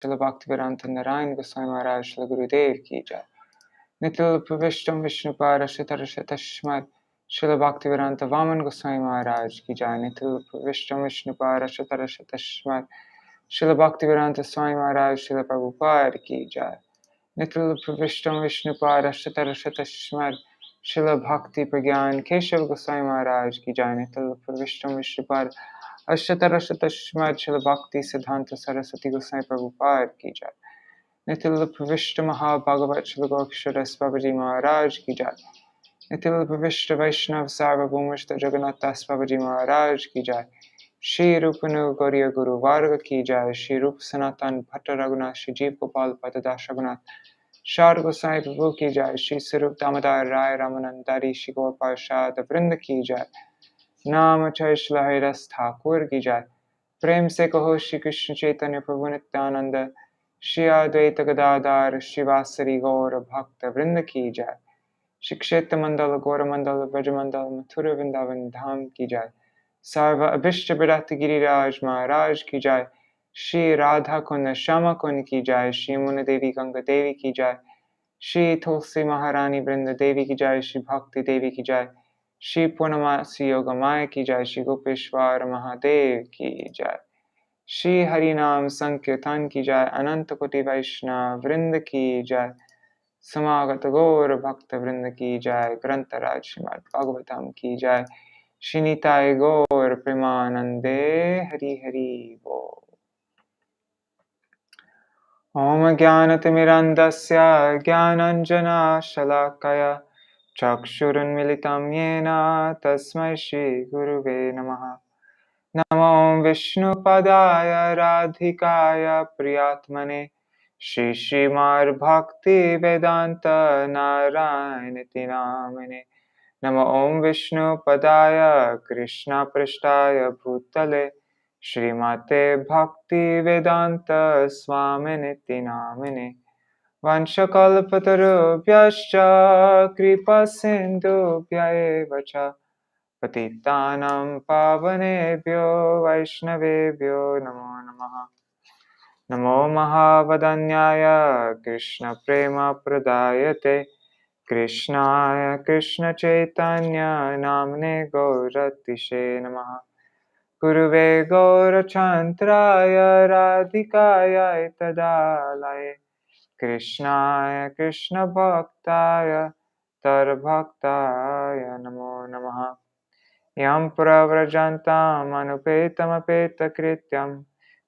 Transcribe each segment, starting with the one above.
Srila Bhaktivedanta Narayan Goswami Maharaj, Srila Gurudev ki jai. Nitil Pravishtam Vishnupara Shatarashatashmat Srila Bhaktivedanta Vaman Goswami Maharaj ki jai. Nitil Pravishtam Vishnupara Shatarashatashmat Srila Bhaktivedanta Swami Maharaj, Srila Prabhupada ki jai. Nitil Pravishtam Vishnupara Shatarashatashmat Srila Bhakti Pragyan Keshav Goswami Maharaj ki jai. Nitil Pravishtam Vishnupara Ashatarashatashmat Srila Bhakti Siddhanta Saraswati Goswami Prabhupada ki jai. Nitil Pravishta Maha-Bhagavat Srila Goksharas Babaji Maharaj ki jai. Nitil Pravishta Vaishnav Sarvabhaumashta Jagannath Das Babaji Maharaj ki jai. Shri Rupanu Gauriya Guru Varga ki jai. Shri Rup Sanatan Bhatta Raghunath Shri Jeev Gopal Padadas Raghunath Shar Gosai Prabhu ki jai. Shri Sarup Damodar Rai Ramanandari Shri Gaur Parshad Vrinda ki jai. Nama Chay Shri Haridas Thakur ki jai. Prem se kaho Shri Krishna Chaitanya Prabhu Nityananda Shri Advaita Gadadhar Shivasari Gaura Bhakta Vrinda ki jai. Shri Kshetra Mandala Gaura Mandala Vraja Mandala Mathura Vrindavan Dham ki jai. Sarva Abhishta Bharata Giriraj Maharaj ki jai. Shri Radha Kunda Shama Kunda ki jai. Shri Muna Devi Ganga Devi ki jai. Shri Tulsi Maharani Vrinda Devi ki jai. Shri Bhakti Devi ki jai. Shri Purnamasi Yoga Maya ki jai. Shri Gopeshwar Mahadev ki jai. Shri Harinam Sankirtan ki jai. Ananta Koti Vaishnav Vrinda ki jai. Samagata Gaur Bhakta Vrinda ki jai. Grantaraj Śrīmad-Bhāgavatam ki jai. Shri Nitai Gaur Premanande Hari Hari Bo. Om Jnanatimirandasya Jnananjana Shalakaya Chakshurun Militam Yena Tasmai Shri Guruve Namaha. Namo Vishnu Padaya Radhikaya Priyatmane Shri Śrīmad Bhakti Vedanta Narayaniti Namane. Namo Om Vishnu Padaya Krishna Prishtaya Bhutale Śrīmate Bhakti Vedanta Swaminiti Namane. Vanchakalpatarubhyascha Kripa Sindhubhya eva cha Patitanam Pavanebhyo Vaishnavebhyo Namo Namaha. Namo Mahavadanyaya Krishna Prema Pradayate Krishnaya Krishna Chaitanya Namne Gauratishe Namaha. Guruve Gaurachantraya Radhikaya Tadalaye Krishnaya Krishna Bhaktaya Tarbhaktaya Namo Namaha. Yam pravrajantam anupetam apeta krityam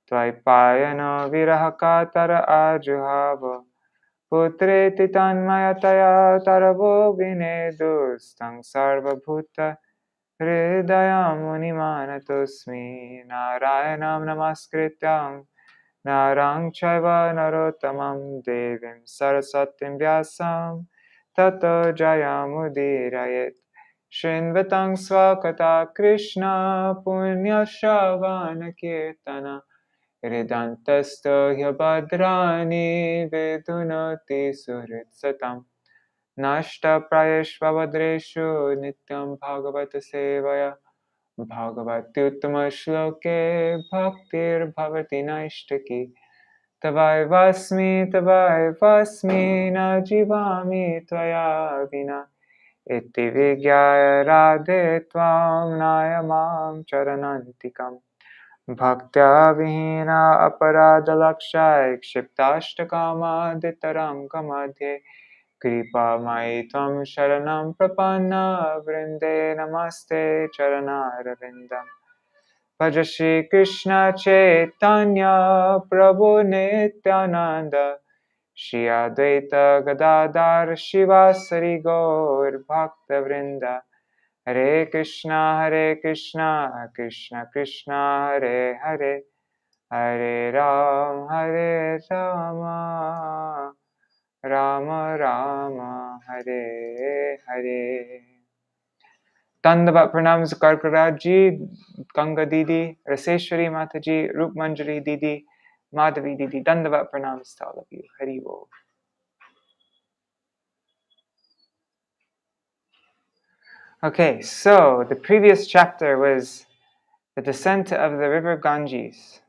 Tvaipayano virahakatara ajuhava Putreti tanmayataya taravo vinedustang sarvabhuta hridayam munimanatosmi Narayanam namaskrityam Narang chaiva narottamam devim saraswatim vyasam Tato jayamudirayet Shrinvatang swakata Krishna punya shravana kirtana Hridantasto hyabhadrani vedunoti suhritsatam Nashta prayeshvavadreshu nityam bhagavata sevaya Bhagavati uttama shloke bhaktir bhavati naishtaki Tavai vasmi na jivami tvaya vina Iti vigyaya radhe tvam nayamam charanantikam Bhaktya vihina aparadalakshay kshiptashtakama ditaram kamadhe Kripa mai tvam sharanam prapanna vrinde namaste charanaravindam Bhaja Shri Krishna Chaitanya Prabhu Nityananda Shri Advaita Gadadhar Shivasari Gaur Bhakta Vrinda Hare Krishna Krishna Krishna Hare Hare Hare Rama Rama Rama Hare Hare. Dandavat Pranam Karkaraj ji, Ganga Didi, Raseshwari Mataji, Rup Manjari Didi, Madhavi Didi. Dandavat Pranams to all of you. Hari Bol. Okay, so the previous chapter was the descent of the river Ganges.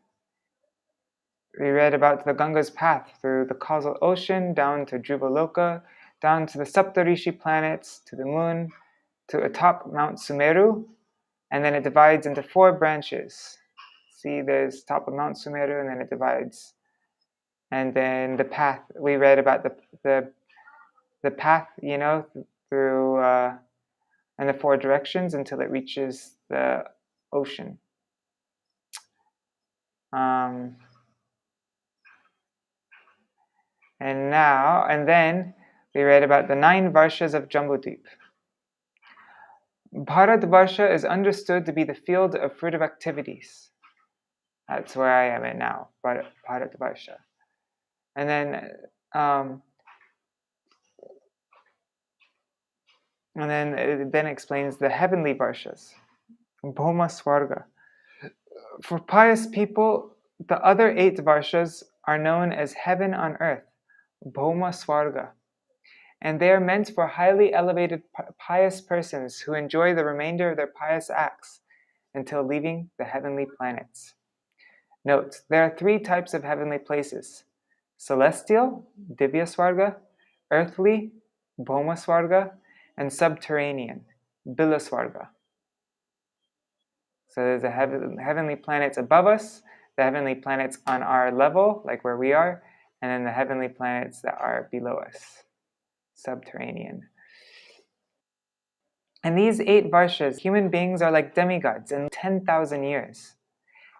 We read about the Ganga's path through the causal ocean, down to Dhruvaloka, down to the Saptarishi planets, to the moon, to atop Mount Sumeru, and then it divides into 4 branches. See, there's top of Mount Sumeru, and then it divides. And then the path, we read about the path, through in the 4 directions until it reaches the ocean. And then we read about the 9 varshas of Jambudvip. Bharat-varṣa is understood to be the field of fruitive activities. That's where I am at now, Bharat-varṣa. And then it explains the heavenly varshas, Bhoma Swarga. For pious people, the other 8 varshas are known as heaven on earth, Bhoma Swarga, and they are meant for highly elevated pious persons who enjoy the remainder of their pious acts until leaving the heavenly planets. Note, there are 3 types of heavenly places: celestial, Divya Swarga, earthly, Bhoma Swarga, and subterranean, Bila Swarga. So there's the heavenly planets above us, the heavenly planets on our level, like where we are, and then the heavenly planets that are below us, subterranean. And these 8 varshas, human beings are like demigods in 10,000 years.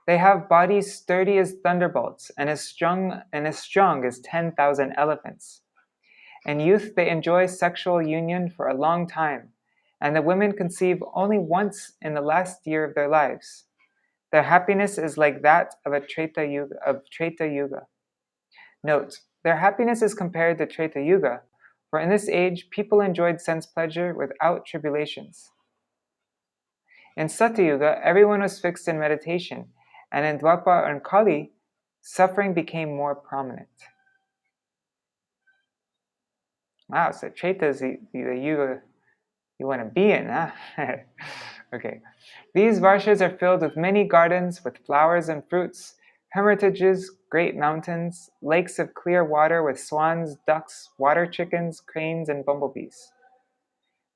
They have bodies sturdy as thunderbolts and as strong as 10,000 elephants. In youth, they enjoy sexual union for a long time, and the women conceive only once in the last year of their lives. Their happiness is like that of Treta Yuga. Note, their happiness is compared to Treta Yuga, for in this age, people enjoyed sense pleasure without tribulations. In Satya Yuga, everyone was fixed in meditation, and in Dwapara and Kali, suffering became more prominent. Wow, so Treta is the Yuga you want to be in, huh? Okay. These varshas are filled with many gardens with flowers and fruits, hermitages, great mountains, lakes of clear water with swans, ducks, water chickens, cranes, and bumblebees.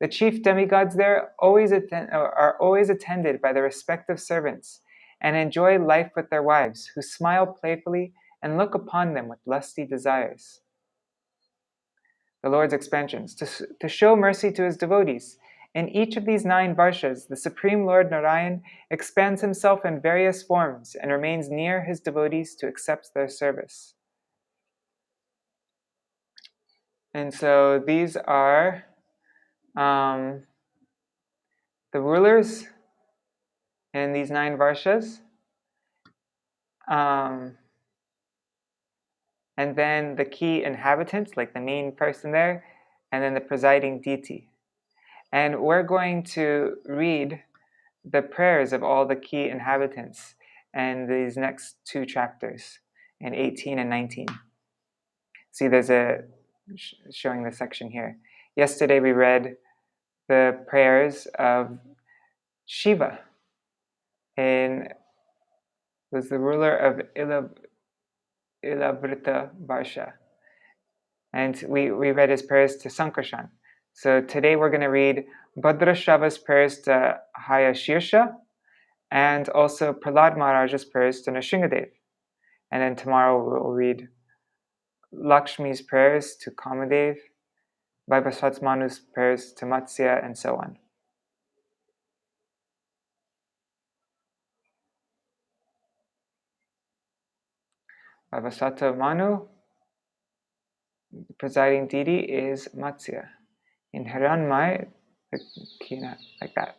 The chief demigods there are always attended by their respective servants and enjoy life with their wives, who smile playfully and look upon them with lusty desires. The Lord's expansions. To show mercy to his devotees, in each of these 9 varshas, the Supreme Lord Narayan expands himself in various forms and remains near his devotees to accept their service. And so these are the rulers in these 9 varshas. And then the key inhabitants, like the main person there, and then the presiding deity. And we're going to read the prayers of all the key inhabitants in these next 2 chapters, in 18 and 19. See, there's showing the section here. Yesterday we read the prayers of Shiva, and was the ruler of Varsha. And we read his prayers to Sankarshan. So today we're going to read Bhadraśrava's prayers to Hayaśīrṣa, and also Prahlāda Maharaja's prayers to Nṛsiṁha. And then tomorrow we'll read Lakshmi's prayers to Kamadev, Vaivasvata Manu's prayers to Matsya, and so on. Vaivasvata Manu, the presiding deity, is Matsya. In Hiranmaya, like that.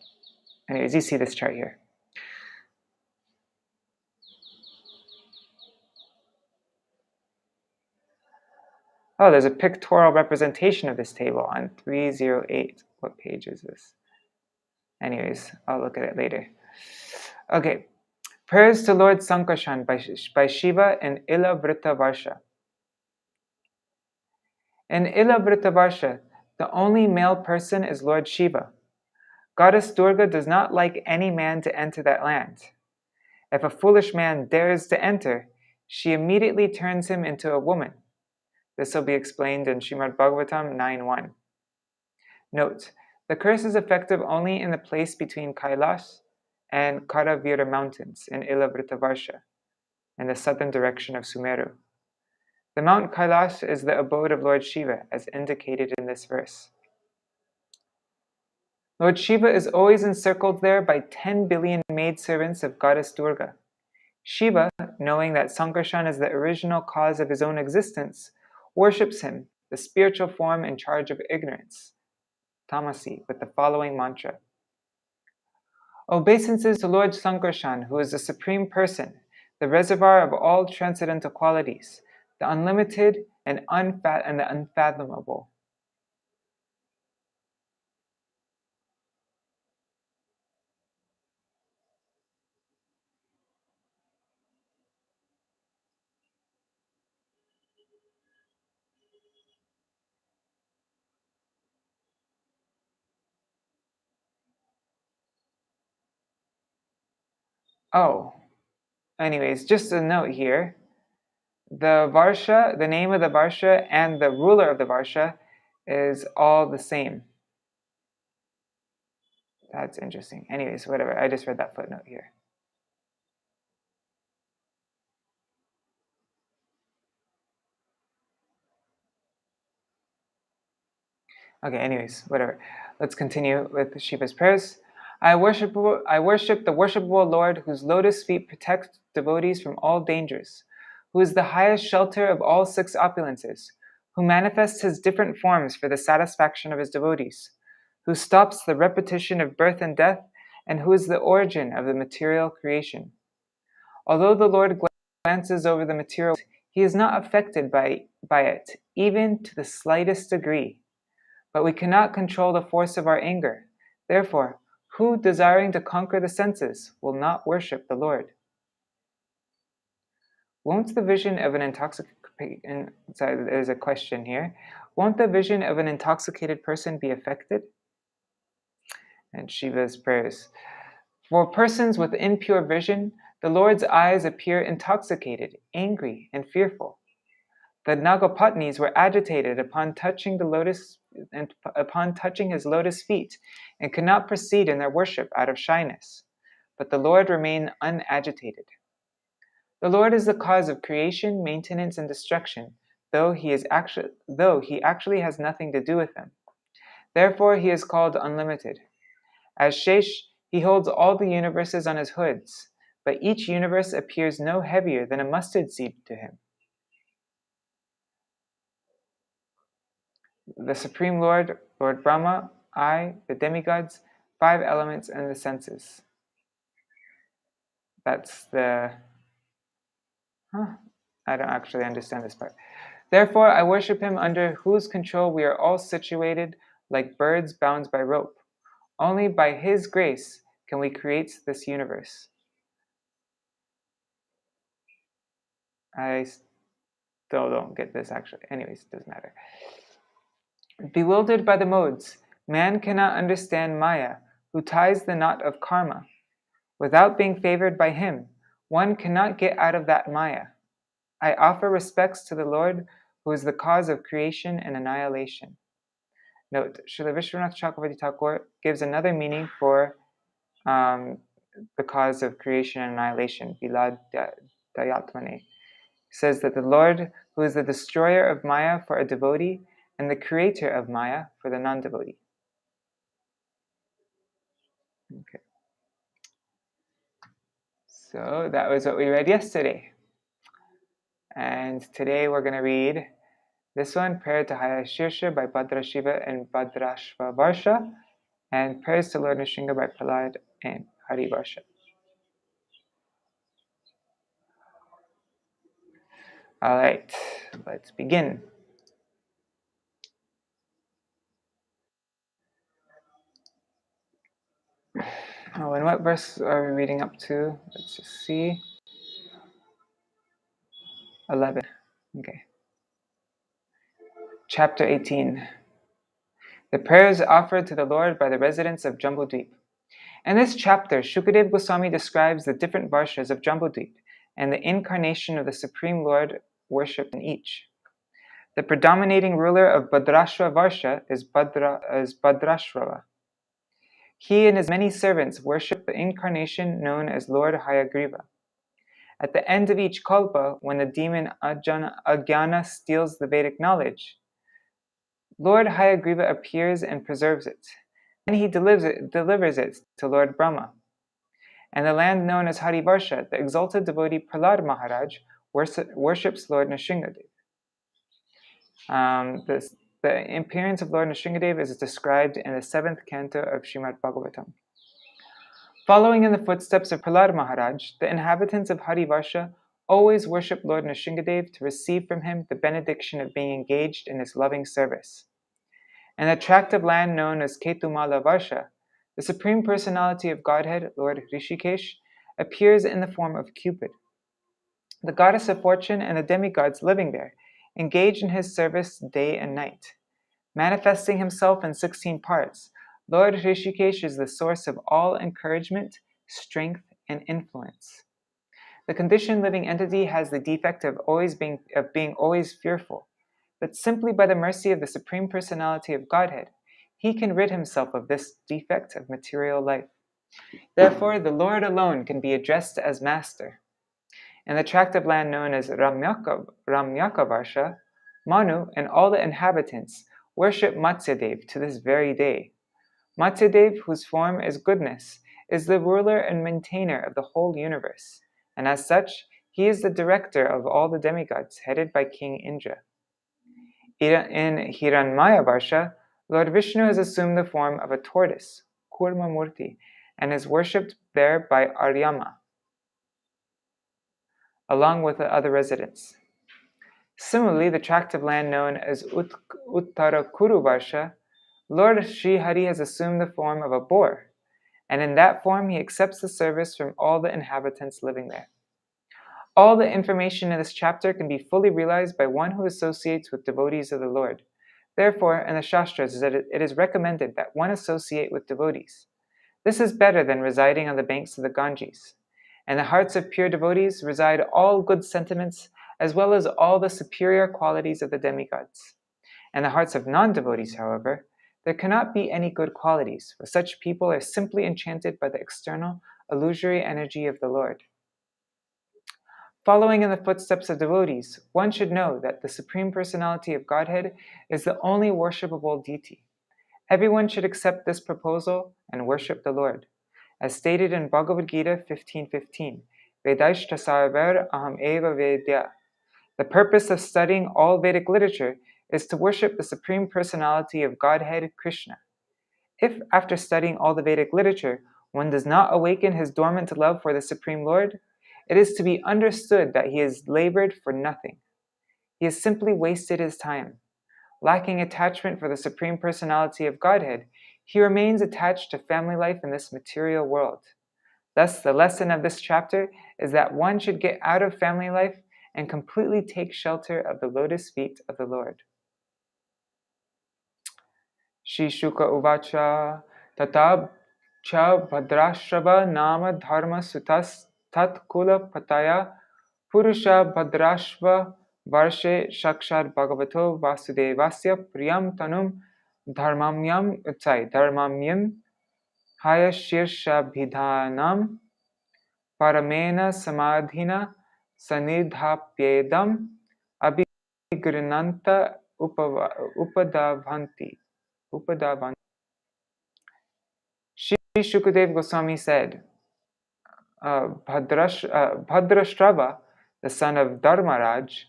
Anyways, you see this chart here. Oh, there's a pictorial representation of this table on 308. What page is this? Anyways, I'll look at it later. Okay. Prayers to Lord Sankarshan by Shiva in Ila-vrita-varṣa. In Ila-vrita-varṣa, the only male person is Lord Shiva. Goddess Durga does not like any man to enter that land. If a foolish man dares to enter, she immediately turns him into a woman. This will be explained in Śrīmad-Bhāgavatam 9.1. Note, the curse is effective only in the place between Kailas and Karavira mountains in Ilavrita-varsha, in the southern direction of Sumeru. The Mount Kailash is the abode of Lord Shiva, as indicated in this verse. Lord Shiva is always encircled there by 10 billion maidservants of Goddess Durga. Shiva, knowing that Sankarshan is the original cause of his own existence, worships him, the spiritual form in charge of ignorance, Tamasi, with the following mantra. Obeisances to Lord Sankarshan, who is the Supreme Person, the reservoir of all transcendental qualities, the unlimited and the unfathomable. Oh, anyways, just a note here. The Varsha, the name of the Varsha and the ruler of the Varsha is all the same. That's interesting. Anyways, whatever. I just read that footnote here. Okay, anyways, whatever. Let's continue with Shiva's prayers. I worship the worshipable Lord, whose lotus feet protect devotees from all dangers, who is the highest shelter of all six opulences, who manifests his different forms for the satisfaction of his devotees, who stops the repetition of birth and death, and who is the origin of the material creation. Although the Lord glances over the material, he is not affected by it, even to the slightest degree. But we cannot control the force of our anger. Therefore, who, desiring to conquer the senses, will not worship the Lord? Won't the vision of an intoxicated... Sorry, there's a question here. Won't the vision of an intoxicated person be affected? And Shiva's prayers. For persons with impure vision, the Lord's eyes appear intoxicated, angry, and fearful. The Nagapatnis were agitated upon touching his lotus feet, and could not proceed in their worship out of shyness. But the Lord remained unagitated. The Lord is the cause of creation, maintenance, and destruction, though he actually has nothing to do with them. Therefore, he is called unlimited. As Shesh, he holds all the universes on his hoods, but each universe appears no heavier than a mustard seed to him. The Supreme Lord, Lord Brahma, I, the demigods, 5 elements, and the senses. That's the... I don't actually understand this part. Therefore, I worship him under whose control we are all situated like birds bound by rope. Only by his grace can we create this universe. I still don't get this actually. Anyways, it doesn't matter. Bewildered by the modes, man cannot understand Maya, who ties the knot of karma. Without being favored by him, one cannot get out of that Maya. I offer respects to the Lord, who is the cause of creation and annihilation. Note, Srila Vishwanath Chakravarti Thakur gives another meaning for the cause of creation and annihilation, Vilad Dayatmane. He says that the Lord, who is the destroyer of Maya for a devotee, and the creator of Maya for the non-devotee. Okay. So that was what we read yesterday. And today we're going to read this one, Prayer to Hayaśīrṣa by Bhadraśravā and Bhadraśva-varṣa, and Prayers to Lord Nṛsiṁha by Prahlāda and Hari-varṣa. Alright, let's begin. Oh, and what verse are we reading up to? Let's just see. 11. Okay. Chapter 18. The prayers offered to the Lord by the residents of Jambudvip. In this chapter, Shukadeva Goswami describes the different varshas of Jambudvip and the incarnation of the Supreme Lord worshipped in each. The predominating ruler of Bhadraśva-varṣa is Bhadraśravā. He and his many servants worship the incarnation known as Lord Hayagriva. At the end of each kalpa, when the demon Ajnana steals the Vedic knowledge, Lord Hayagriva appears and preserves it. Then he delivers it to Lord Brahma. And the land known as Hari-varṣa, the exalted devotee Prahlāda Maharaj worships Lord Nṛsiṁha. The appearance of Lord Nṛsiṁha is described in the 7th canto of Śrīmad-Bhāgavatam. Following in the footsteps of Prahlāda Maharaj, the inhabitants of Hari-varṣa always worship Lord Nṛsiṁha to receive from him the benediction of being engaged in his loving service. In the tract of land known as Ketumala-varṣa, the Supreme Personality of Godhead, Lord Hrishikesh, appears in the form of Cupid. The goddess of fortune and the demigods living there engage in his service day and night. Manifesting himself in 16 parts, Lord Hrishikesh is the source of all encouragement, strength, and influence. The conditioned living entity has the defect of being always fearful, but simply by the mercy of the Supreme Personality of Godhead, he can rid himself of this defect of material life. Therefore, the Lord alone can be addressed as Master. In the tract of land known as Ramyaka-varṣa, Manu and all the inhabitants worship Matsyadev to this very day. Matsyadev, whose form is goodness, is the ruler and maintainer of the whole universe, and as such, he is the director of all the demigods, headed by King Indra. In Hiranmaya-varṣa, Lord Vishnu has assumed the form of a tortoise, Kurma Murti, and is worshipped there by Aryama, along with the other residents. Similarly, the tract of land known as Uttarakuru-varṣa, Lord Sri Hari has assumed the form of a boar, and in that form he accepts the service from all the inhabitants living there. All the information in this chapter can be fully realized by one who associates with devotees of the Lord. Therefore, in the Shastras, it is recommended that one associate with devotees. This is better than residing on the banks of the Ganges. In the hearts of pure devotees reside all good sentiments, as well as all the superior qualities of the demigods. In the hearts of non-devotees, however, there cannot be any good qualities, for such people are simply enchanted by the external, illusory energy of the Lord. Following in the footsteps of devotees, one should know that the Supreme Personality of Godhead is the only worshipable deity. Everyone should accept this proposal and worship the Lord. As stated in Bhagavad Gita 15:15, Vedaishta sarvar aham eva vedya. The purpose of studying all Vedic literature is to worship the Supreme Personality of Godhead, Krishna. If, after studying all the Vedic literature, one does not awaken his dormant love for the Supreme Lord, it is to be understood that he has labored for nothing. He has simply wasted his time. Lacking attachment for the Supreme Personality of Godhead, he remains attached to family life in this material world. Thus, the lesson of this chapter is that one should get out of family life and completely take shelter of the lotus feet of the Lord. Shri Shuka Uvacha Tatab Cha Bhadraśravā Nama Dharma Sutas Tat Kula Pataya Purusha Bhadraśva-varṣe Shakshar Bhagavato Vasudevasya Priyam Tanum Dharmamyam Hayaśīrṣa Bhidhanam Paramena Samadhina Sanidhapyedam Abhigrinanta Upadavanti. Shri Shukadev Goswami said, Bhadraśravā, the son of Dharmaraj,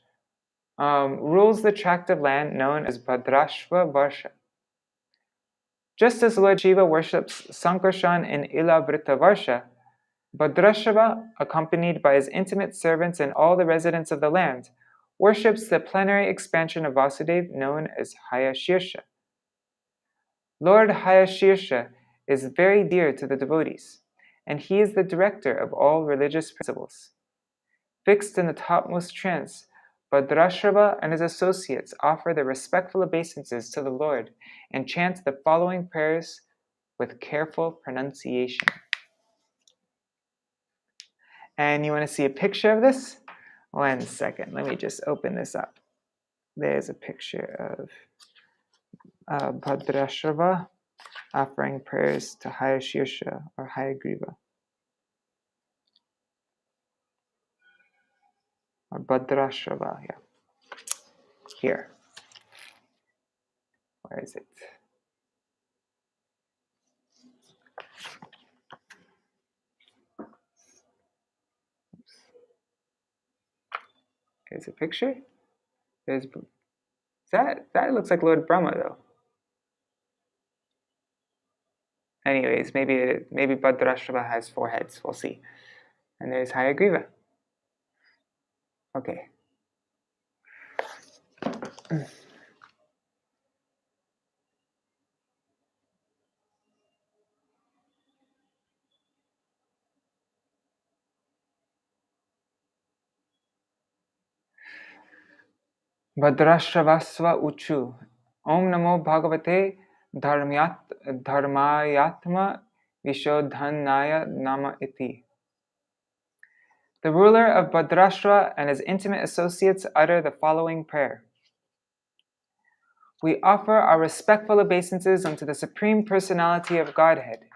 rules the tract of land known as Bhadraśva-varṣa. Just as Lord Shiva worships Sankarshan in Ilavrita-varṣa, Bhadraśravā, accompanied by his intimate servants and all the residents of the land, worships the plenary expansion of Vasudev known as Hayaśīrṣa. Lord Hayaśīrṣa is very dear to the devotees, and he is the director of all religious principles. Fixed in the topmost trance, Bhadraśravā and his associates offer their respectful obeisances to the Lord and chant the following prayers with careful pronunciation. And you want to see a picture of this? 1 second. Let me just open this up. There's a picture of Bhadraśravā offering prayers to Hayaśīrṣa or Hayagriva. Or Bhadraśravā, yeah. Here. Where is it? Here's a picture. That looks like Lord Brahma though. Anyways, maybe Bhadraśravā has 4 heads. We'll see. And there's Hayagriva. Okay. Bhadraśravā uchu. Om namo bhagavate dharmayatma vishodhanaya nama iti. The ruler of Bhadraśravā and his intimate associates utter the following prayer. We offer our respectful obeisances unto the Supreme Personality of Godhead,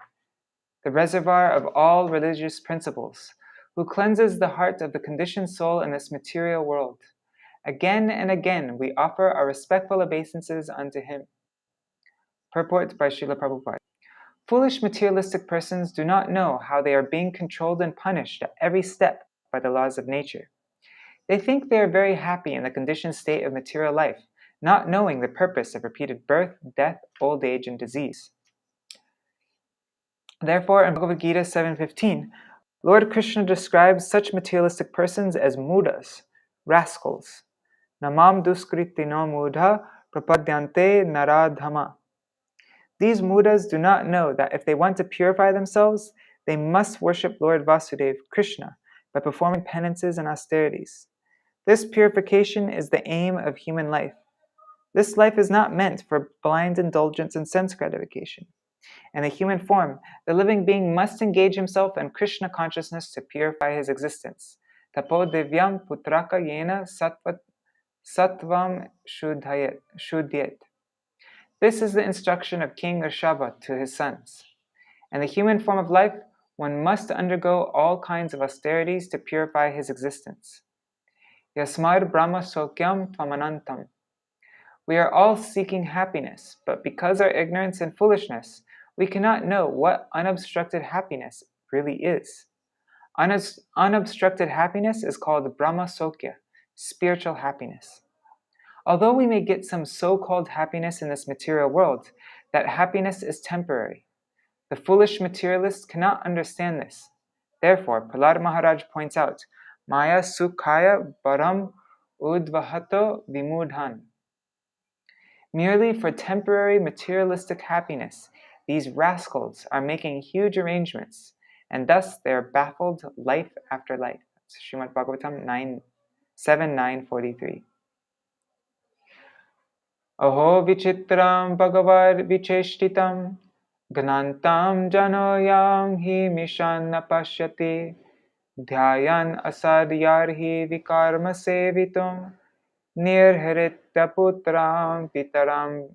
the reservoir of all religious principles, who cleanses the heart of the conditioned soul in this material world. Again and again we offer our respectful obeisances unto him. Purport by Srila Prabhupada. Foolish materialistic persons do not know how they are being controlled and punished at every step by the laws of nature. They think they are very happy in the conditioned state of material life, not knowing the purpose of repeated birth, death, old age, and disease. Therefore, in Bhagavad Gita 7.15, Lord Krishna describes such materialistic persons as mudas, rascals. Namam duskritino mudha prapadyante naradhama. These mudas do not know that if they want to purify themselves, they must worship Lord Vasudeva Krishna by performing penances and austerities. This purification is the aim of human life. This life is not meant for blind indulgence and sense gratification. In the human form, the living being must engage himself in Krishna consciousness to purify his existence. Tapo divyam putraka yena sattvam shuddhyat. This is the instruction of King Rishabha to his sons. In the human form of life, one must undergo all kinds of austerities to purify his existence. Yasmad Brahma Sokyam Tvamanantam. We are all seeking happiness, but because our ignorance and foolishness, we cannot know what unobstructed happiness really is. Unobstructed happiness is called Brahma Sokya, spiritual happiness. Although we may get some so-called happiness in this material world, that happiness is temporary. The foolish materialist cannot understand this. Therefore, Prahlāda Maharaj points out, Maya Sukhaya Param Udvahato Vimudhan. Merely for temporary materialistic happiness, these rascals are making huge arrangements, and thus they are baffled life after life. That's Śrīmad-Bhāgavatam 7.9.43. Aho vichitram bhagavad vicheshtitam gnantam janoyam hi mishan pashyati dhyayan asadyarhi vikarma sevitum nirhiritya putram pitaram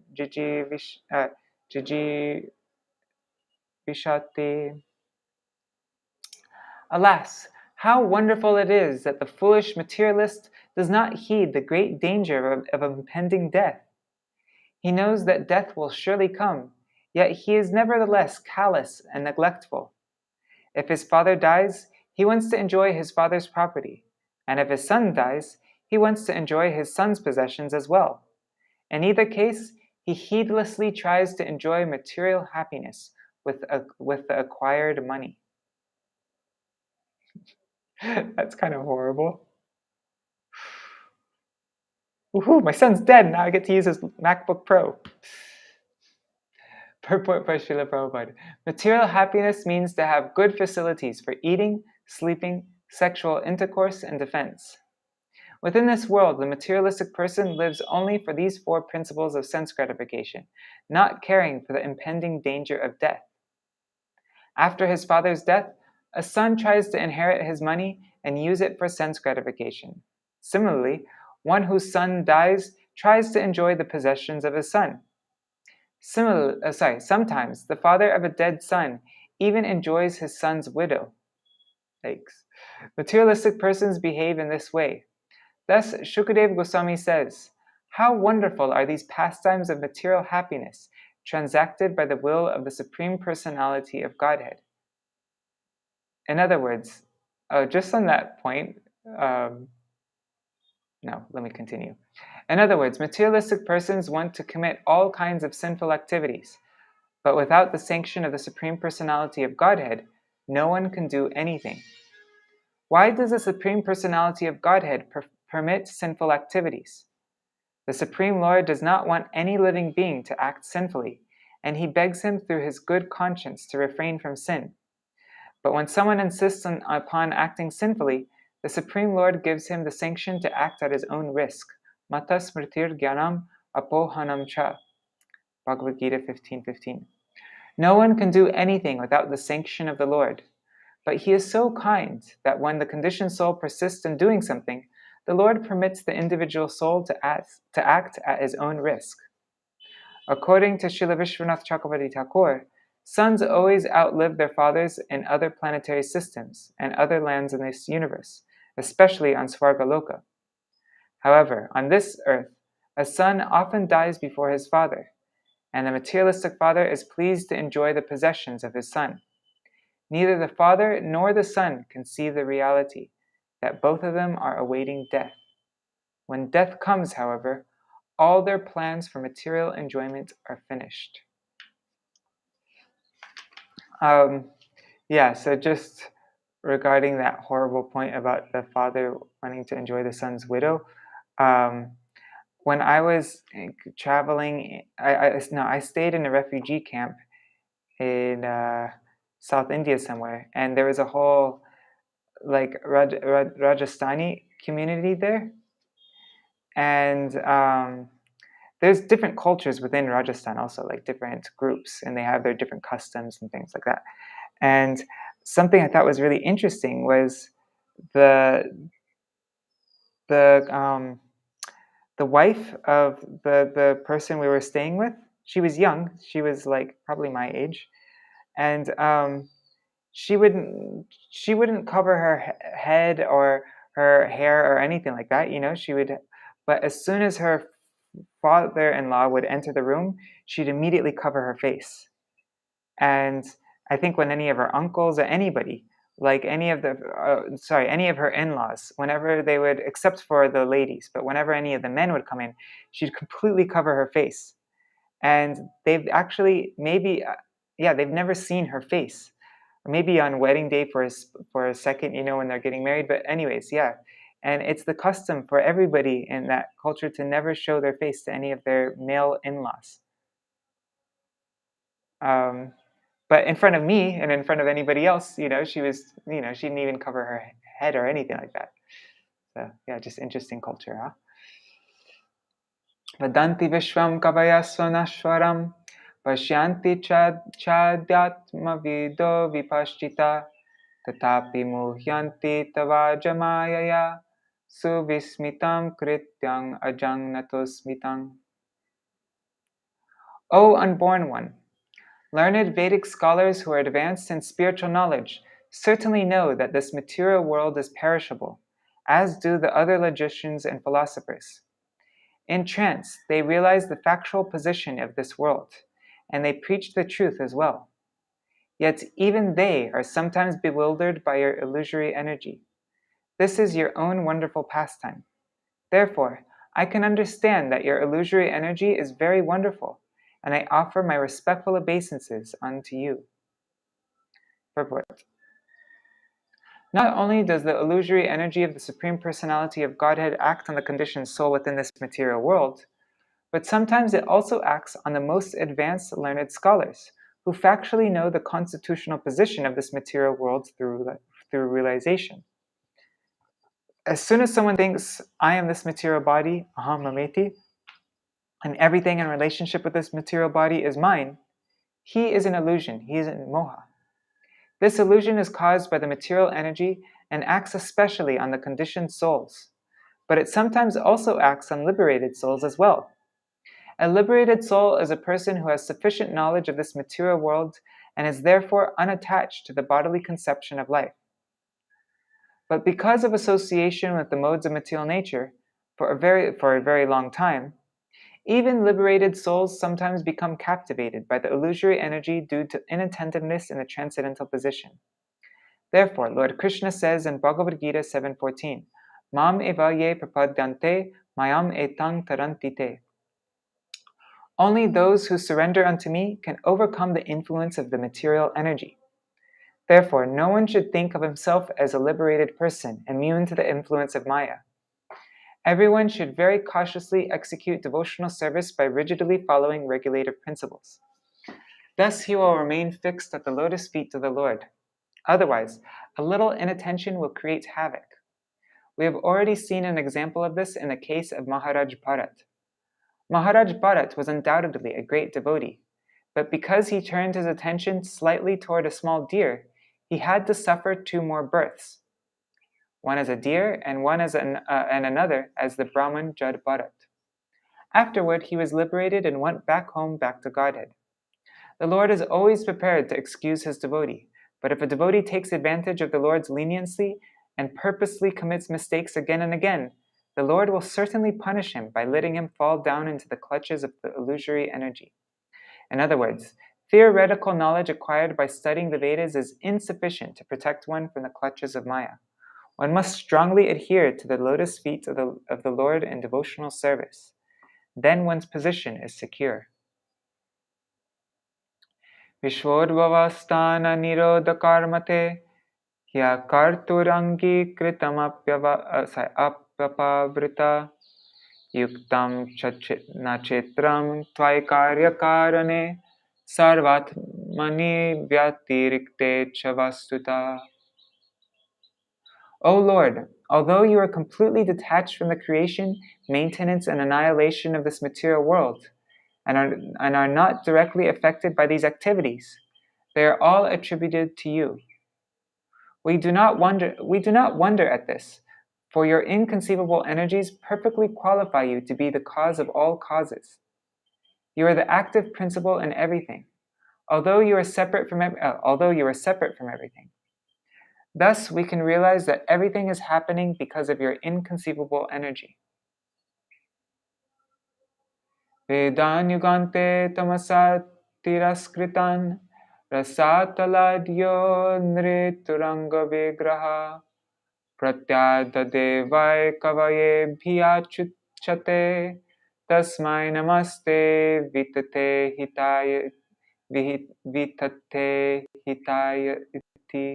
jijivishati. Alas, how wonderful it is that the foolish materialist does not heed the great danger of impending death. He knows that death will surely come, yet he is nevertheless callous and neglectful. If his father dies, he wants to enjoy his father's property, and if his son dies, he wants to enjoy his son's possessions as well. In either case, he heedlessly tries to enjoy material happiness with the acquired money. That's kind of horrible. Woohoo, my son's dead, now I get to use his MacBook Pro. Purport by Srila Prabhupada. Material happiness means to have good facilities for eating, sleeping, sexual intercourse, and defense. Within this world, the materialistic person lives only for these 4 principles of sense gratification, not caring for the impending danger of death. After his father's death, A son tries to inherit his money and use it for sense gratification. Similarly, one whose son dies tries to enjoy the possessions of his son. Sometimes the father of a dead son even enjoys his son's widow. Yikes. Materialistic persons behave in this way. Thus, Shukadeva Goswami says, "How wonderful are these pastimes of material happiness, transacted by the will of the Supreme Personality of Godhead." In other words, just on that point, let me continue. In other words, materialistic persons want to commit all kinds of sinful activities, but without the sanction of the Supreme Personality of Godhead, no one can do anything. Why does the Supreme Personality of Godhead permit sinful activities? The Supreme Lord does not want any living being to act sinfully, and he begs him through his good conscience to refrain from sin. But when someone insists upon acting sinfully, the Supreme Lord gives him the sanction to act at his own risk. Mata smritir gyanam apohanam cha. Bhagavad Gita 15:15. No one can do anything without the sanction of the Lord. But he is so kind that when the conditioned soul persists in doing something, the Lord permits the individual soul to act at his own risk. According to Srila Vishwanath Chakravarti Thakur, sons always outlive their fathers in other planetary systems and other lands in this universe, especially on Svargaloka. However, on this earth, a son often dies before his father, and the materialistic father is pleased to enjoy the possessions of his son. Neither the father nor the son can see the reality that both of them are awaiting death. When death comes, however, all their plans for material enjoyment are finished. So just regarding that horrible point about the father wanting to enjoy the son's widow, when I was traveling, I stayed in a refugee camp in South India somewhere, and there was a whole Rajasthani community there, and there's different cultures within Rajasthan also, like different groups, and they have their different customs and things like that. And something I thought was really interesting was the wife of the person we were staying with. She was young. She was probably my age, and she wouldn't cover her head or her hair or anything like that. She would, but as soon as her father-in-law would enter the room, she'd immediately cover her face. And I think when any of her uncles or anybody, any of her in-laws, whenever they would, except for the ladies, but whenever any of the men would come in, she'd completely cover her face. And they've actually they've never seen her face. Or maybe on wedding day for a second, when they're getting married. But anyways, yeah. And it's the custom for everybody in that culture to never show their face to any of their male in-laws. But in front of me and in front of anybody else, she was, she didn't even cover her head or anything like that. So yeah, just interesting culture, huh? Vadanti Vishwam Kavaya Svanashwaram Pashyanti Chadyatma Vido Vipashchita Tatapi Muhyanti Tavajamayaya Suvismitam Krityang Ajangnatosmitang. O unborn one, learned Vedic scholars who are advanced in spiritual knowledge certainly know that this material world is perishable, as do the other logicians and philosophers. In trance, they realize the factual position of this world, and they preach the truth as well. Yet even they are sometimes bewildered by your illusory energy. This is your own wonderful pastime. Therefore, I can understand that your illusory energy is very wonderful, and I offer my respectful obeisances unto you. Purport. Not only does the illusory energy of the Supreme Personality of Godhead act on the conditioned soul within this material world, but sometimes it also acts on the most advanced learned scholars, who factually know the constitutional position of this material world through realization. As soon as someone thinks, I am this material body, aham mameti, and everything in relationship with this material body is mine, he is an illusion, he is in moha. This illusion is caused by the material energy and acts especially on the conditioned souls, but it sometimes also acts on liberated souls as well. A liberated soul is a person who has sufficient knowledge of this material world and is therefore unattached to the bodily conception of life. But because of association with the modes of material nature for a very long time, even liberated souls sometimes become captivated by the illusory energy due to inattentiveness in the transcendental position. Therefore, Lord Krishna says in Bhagavad Gita 7:14, Mam eva ye prapadyante mayam etang tarantite. Only those who surrender unto me can overcome the influence of the material energy. Therefore, no one should think of himself as a liberated person, immune to the influence of Maya. Everyone should very cautiously execute devotional service by rigidly following regulative principles. Thus he will remain fixed at the lotus feet of the Lord. Otherwise, a little inattention will create havoc. We have already seen an example of this in the case of Maharaj Bharat. Maharaj Bharat was undoubtedly a great devotee, but because he turned his attention slightly toward a small deer, he had to suffer 2 more births, one as a deer and another as the Brahman Jad Bharat. Afterward, he was liberated and went back home, back to Godhead. The Lord is always prepared to excuse his devotee, but if a devotee takes advantage of the Lord's leniency and purposely commits mistakes again and again, the Lord will certainly punish him by letting him fall down into the clutches of the illusory energy. In other words, theoretical knowledge acquired by studying the Vedas is insufficient to protect one from the clutches of Maya. One must strongly adhere to the lotus feet of the Lord in devotional service. Then one's position is secure. Vishvodvavasthana nirodha karmate ya karturangi kritamapyapavrita yuktam nachetram tvaikaryakarane sarvatmani vyatirikte chavastuta. O Lord, although you are completely detached from the creation, maintenance, and annihilation of this material world, and are not directly affected by these activities, they are all attributed to you. We do not wonder at this, for your inconceivable energies perfectly qualify you to be the cause of all causes. You are the active principle in everything, although you are separate from everything. Thus, we can realize that everything is happening because of your inconceivable energy. Vedan yugante tamasat tiraskritan rasataladyo nrituranga vigraha pratyadadevai kavaye bhyachuchate tasmai namaste vitate hitaya iti.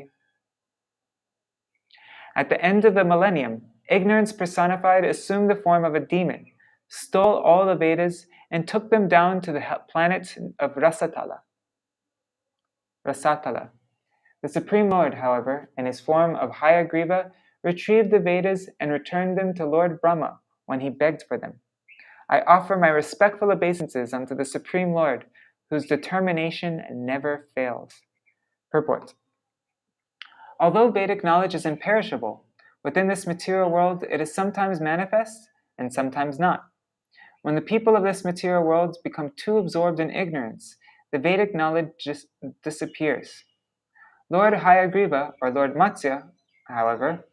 At the end of the millennium, ignorance personified assumed the form of a demon, stole all the Vedas, and took them down to the planet of Rasatala. The Supreme Lord, however, in his form of Hayagrīva, retrieved the Vedas and returned them to Lord Brahma when he begged for them. I offer my respectful obeisances unto the Supreme Lord, whose determination never fails. Purport. Although Vedic knowledge is imperishable, within this material world it is sometimes manifest and sometimes not. When the people of this material world become too absorbed in ignorance, the Vedic knowledge just disappears. Lord Hayagrīva, or Lord Matsya, however,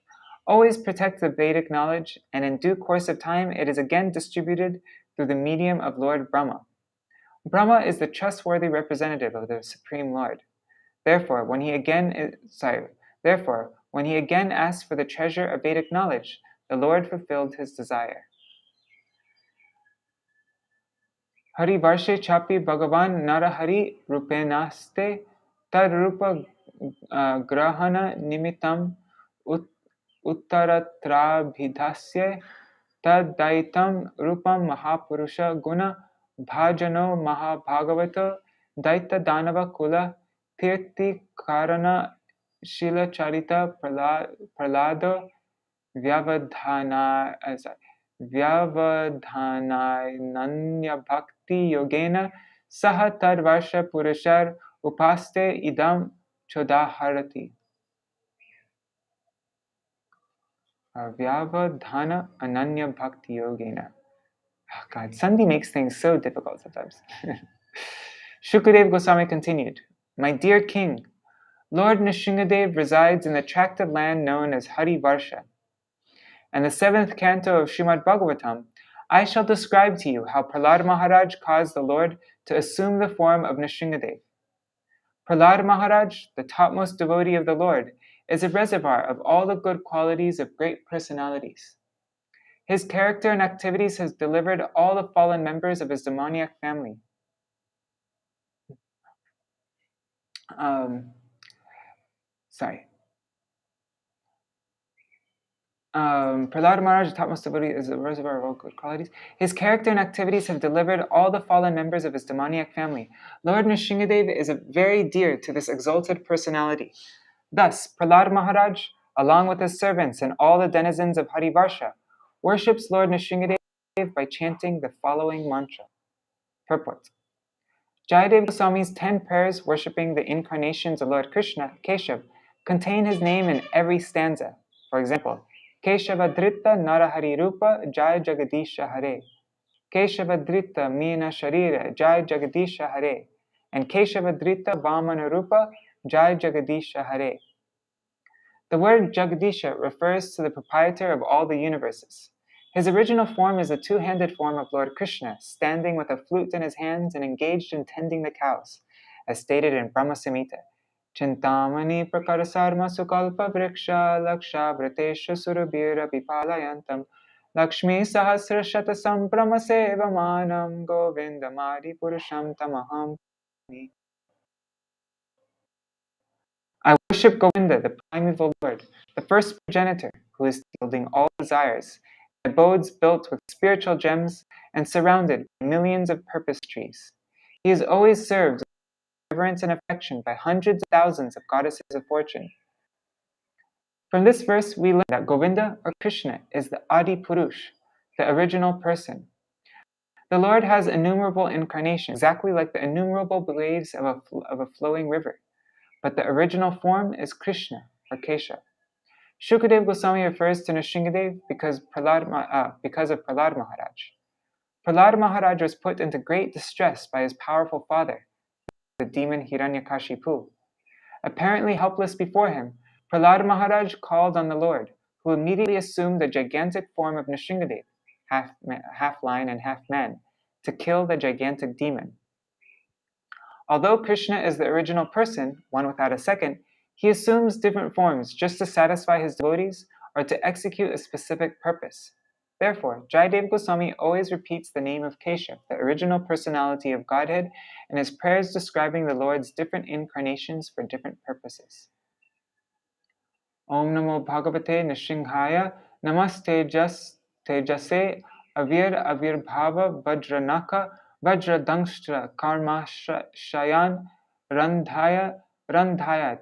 always protects the Vedic knowledge, and in due course of time it is again distributed through the medium of Lord Brahma. Brahma is the trustworthy representative of the Supreme Lord. Therefore, when he again asked for the treasure of Vedic knowledge, the Lord fulfilled his desire. Hari-varṣa chapi Bhagavan Narahari rupenaste tad rupa grahana nimitam uttaratrabhidhasya tad daitam rupam mahapurusha guna bhajano mahabhagavata daita danava kula tirti karana shila charita Prahlāda vyavadhananya bhakti yogena saha tad varsha purashar upaste idam chodaharati. Vyavadhana ananya bhakti yogena. Oh God, Sandhi makes things so difficult sometimes. Shukadeva Goswami continued, my dear king, Lord Nṛsiṁha resides in the tract of land known as Hari-varṣa. And the 7th canto of Śrīmad-Bhāgavatam, I shall describe to you how Prahlāda Maharaj caused the Lord to assume the form of Nṛsiṁha. Prahlāda Maharaj, the topmost devotee of the Lord, is a reservoir of all the good qualities of great personalities. His character and activities has delivered all the fallen members of his demoniac family. Prahlāda Maharaj, the topmost devotee, is a reservoir of all good qualities. His character and activities have delivered all the fallen members of his demoniac family. Lord Nṛsiṁha is very dear to this exalted personality. Thus, Prahlāda Maharaj, along with his servants and all the denizens of Hari-varṣa, worships Lord Nṛsiṁha by chanting the following mantra. Purport. Jayadeva Goswami's 10 prayers worshipping the incarnations of Lord Krishna, Keshav, contain his name in every stanza. For example, Keshavadrita Narahari Rupa Jai Jagadisha Hare, Keshavadrita Meena Sharira Jai Jagadisha Hare, and Keshavadrita Vamana Rupa Jai Jagadisha Hare. The word Jagadisha refers to the proprietor of all the universes. His original form is a two-handed form of Lord Krishna, standing with a flute in his hands and engaged in tending the cows, as stated in Brahma Samhita. Chintamani prakarasarma sukalpa vriksha laksha vritesha surabhira vipalayantam Lakshmi sahasrashata samprama sevamanam govindamadi purusham tamaham. I worship Govinda, the primeval Lord, the first progenitor, who is yielding all desires, abodes built with spiritual gems and surrounded by millions of purpose trees. He is always served with reverence and affection by hundreds of thousands of goddesses of fortune. From this verse, we learn that Govinda, or Krishna, is the Adi Purush, the original person. The Lord has innumerable incarnations, exactly like the innumerable waves of a flowing river. But the original form is Krishna, or Kesha. Shukadeva Goswami refers to Nṛsiṁha because of Prahlāda Maharaj. Prahlāda Maharaj was put into great distress by his powerful father, the demon Hiranyakashipu. Apparently helpless before him, Prahlāda Maharaj called on the Lord, who immediately assumed the gigantic form of Nṛsiṁha, half lion and half man, to kill the gigantic demon. Although Krishna is the original person, one without a second, he assumes different forms just to satisfy his devotees or to execute a specific purpose. Therefore, Jayadeva Goswami always repeats the name of Keshav, the original personality of Godhead, in his prayers describing the Lord's different incarnations for different purposes. Om Namo Bhagavate Nṛsiṁhaya Namaste Tejase Avirbhava Vajranaka Vajradangshtra Karma Shayan Randhaya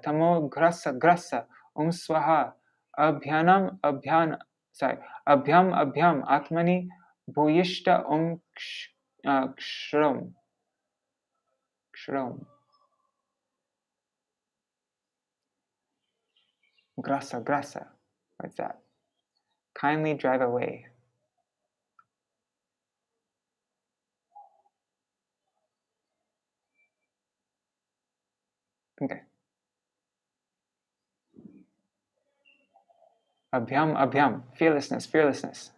Tamo Grasa Swaha Abhyam Atmani Bhuyishta Kshrom. Grasa. What's that? Kindly drive away. Okay. Abhyam, fearlessness.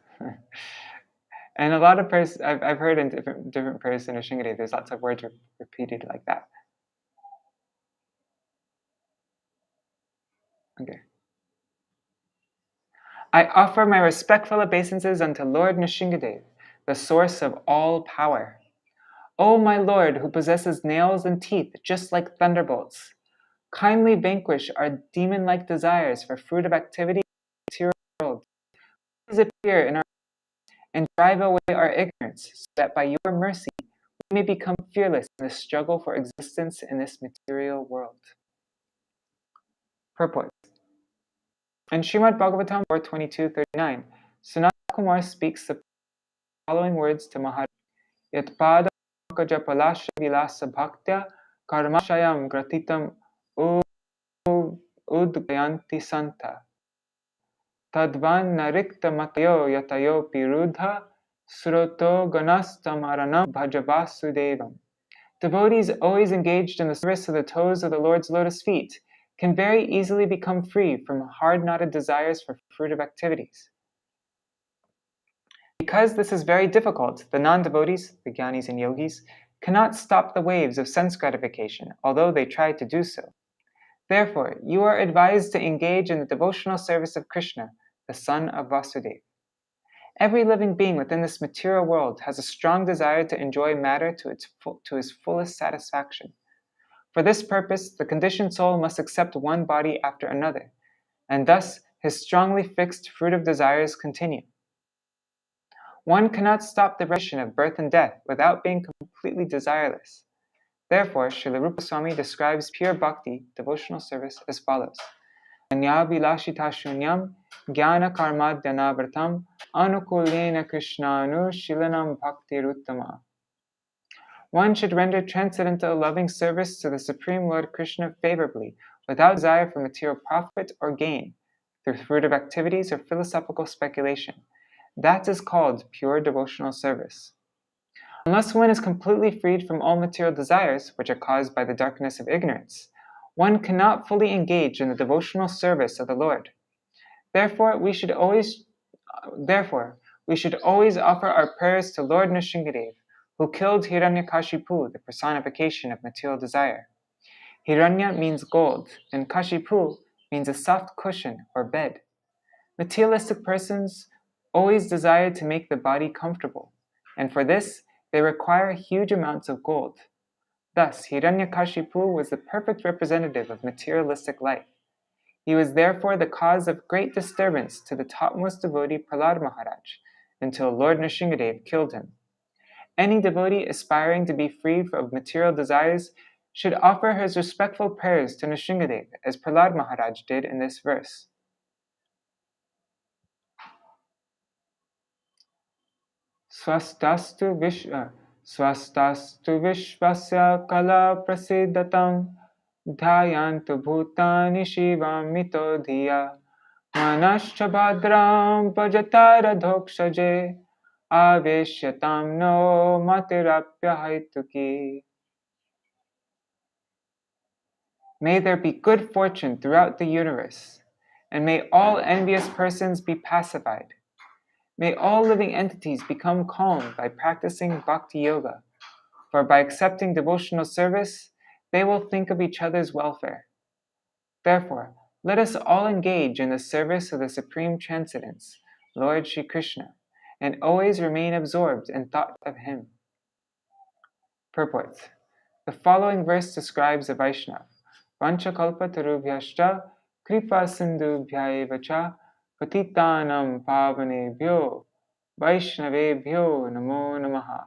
And a lot of prayers I've heard in different prayers in Nṛsiṁha, there's lots of words repeated like that. Okay. I offer my respectful obeisances unto Lord Nṛsiṁha, the source of all power. O my Lord, who possesses nails and teeth just like thunderbolts, kindly vanquish our demon-like desires for fruit of activity in the material world. Please appear in our and drive away our ignorance, so that by your mercy we may become fearless in the struggle for existence in this material world. Purport. In Śrīmad-Bhāgavatam 4:22-39, Sanat Kumar speaks the following words to Maharaj. Yatpada pankajapalāśya vilāsa bhaktya karmashayam gratitam udgayanti santa. Tadvan narikta matayo yatayo pirudha sroto ganastamaranam bhajavasudevam. Devotees always engaged in the service of the toes of the Lord's lotus feet can very easily become free from hard-knotted desires for fruitive activities. Because this is very difficult, the non-devotees, the jnanis and yogis, cannot stop the waves of sense gratification, although they try to do so. Therefore, you are advised to engage in the devotional service of Krishna, the son of Vasudeva. Every living being within this material world has a strong desire to enjoy matter to his fullest satisfaction. For this purpose, the conditioned soul must accept one body after another, and thus his strongly fixed fruitive desires continue. One cannot stop the repetition of birth and death without being completely desireless. Therefore, Srila Rupa Swami describes pure bhakti, devotional service, as follows. Anyavilashita shunyam jnana karmadhyanavartam anukulena krishnanu shilanam bhaktiruttama. One should render transcendental loving service to the Supreme Lord Krishna favorably, without desire for material profit or gain, through fruitive activities or philosophical speculation. That is called pure devotional service. Unless one is completely freed from all material desires, which are caused by the darkness of ignorance, one cannot fully engage in the devotional service of the Lord. Therefore, we should always offer our prayers to Lord Nṛsiṁha, who killed Hiranyakashipu, the personification of material desire. Hiranya means gold, and Kashipu means a soft cushion or bed. Materialistic persons always desire to make the body comfortable, and for this, they require huge amounts of gold. Thus, Hiranyakashipu was the perfect representative of materialistic life. He was therefore the cause of great disturbance to the topmost devotee Prahlāda Maharaj, until Lord Nṛsiṁha killed him. Any devotee aspiring to be free of material desires should offer his respectful prayers to Nṛsiṁha, as Prahlāda Maharaj did in this verse. Swastastu vishvasya kala prasidatam dhyantu bhutani shivam mito dhiya manascha bhadram bhajatara dhokshaje aveshyatam no matirapya haituki. May there be good fortune throughout the universe, and may all envious persons be pacified. May all living entities become calm by practicing bhakti yoga, for by accepting devotional service, they will think of each other's welfare. Therefore, let us all engage in the service of the Supreme Transcendence, Lord Shri Krishna, and always remain absorbed in thought of Him. Purport. The following verse describes a Vaishnava. Vanchakalpatarubhyascha kripa sindhubhyaeva patitanam pavanebhyo Vaishnavebhyo namo namaha.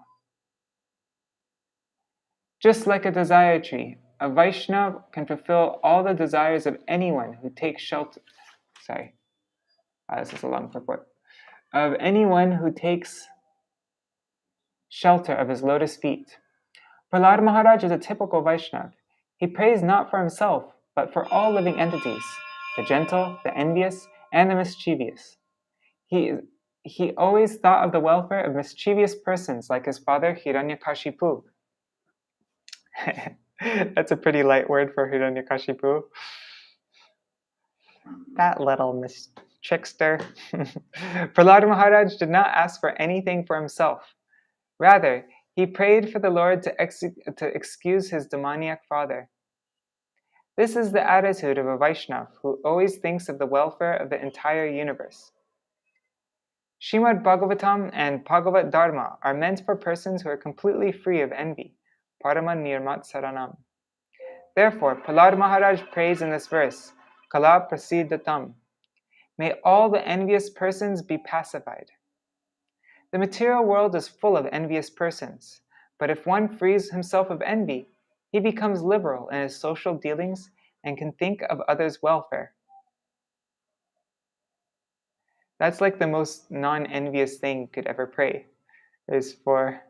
Just like a desire tree, a Vaishnava can fulfill all the desires of anyone who takes shelter. This is a long purport. Of anyone who takes shelter of his lotus feet. Prahlāda Maharaj is a typical Vaishnava. He prays not for himself, but for all living entities, the gentle, the envious, and the mischievous. He always thought of the welfare of mischievous persons like his father Hiranyakashipu. That's a pretty light word for Hiranyakashipu. That little trickster. Prahlāda Maharaj did not ask for anything for himself. Rather, he prayed for the Lord to excuse his demoniac father. This is the attitude of a Vaishnava who always thinks of the welfare of the entire universe. Śrīmad-Bhāgavatam and Bhagavad Dharma are meant for persons who are completely free of envy. Parama nirmat saranam. Therefore, Prahlāda Maharaj prays in this verse, Kala prasidatam. May all the envious persons be pacified. The material world is full of envious persons, but if one frees himself of envy, he becomes liberal in his social dealings and can think of others' welfare. That's like the most non-envious thing you could ever pray, is for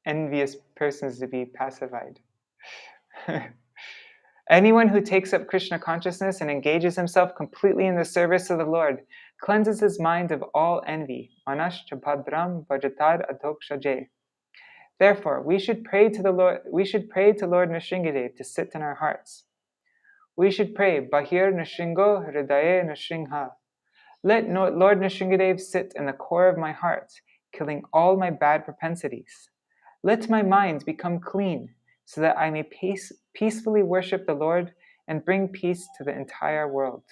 envious persons to be pacified. Anyone who takes up Krishna consciousness and engages himself completely in the service of the Lord cleanses his mind of all envy. Manascha bhadram vajatad adhokshaje. Therefore, we should pray to Lord Nṛsiṁha to sit in our hearts. We should pray, Bahir Nṛsiṁho Hridaye Nṛsiṁha. Let Lord Nṛsiṁha sit in the core of my heart, killing all my bad propensities. Let my mind become clean, so that I may peacefully worship the Lord and bring peace to the entire world.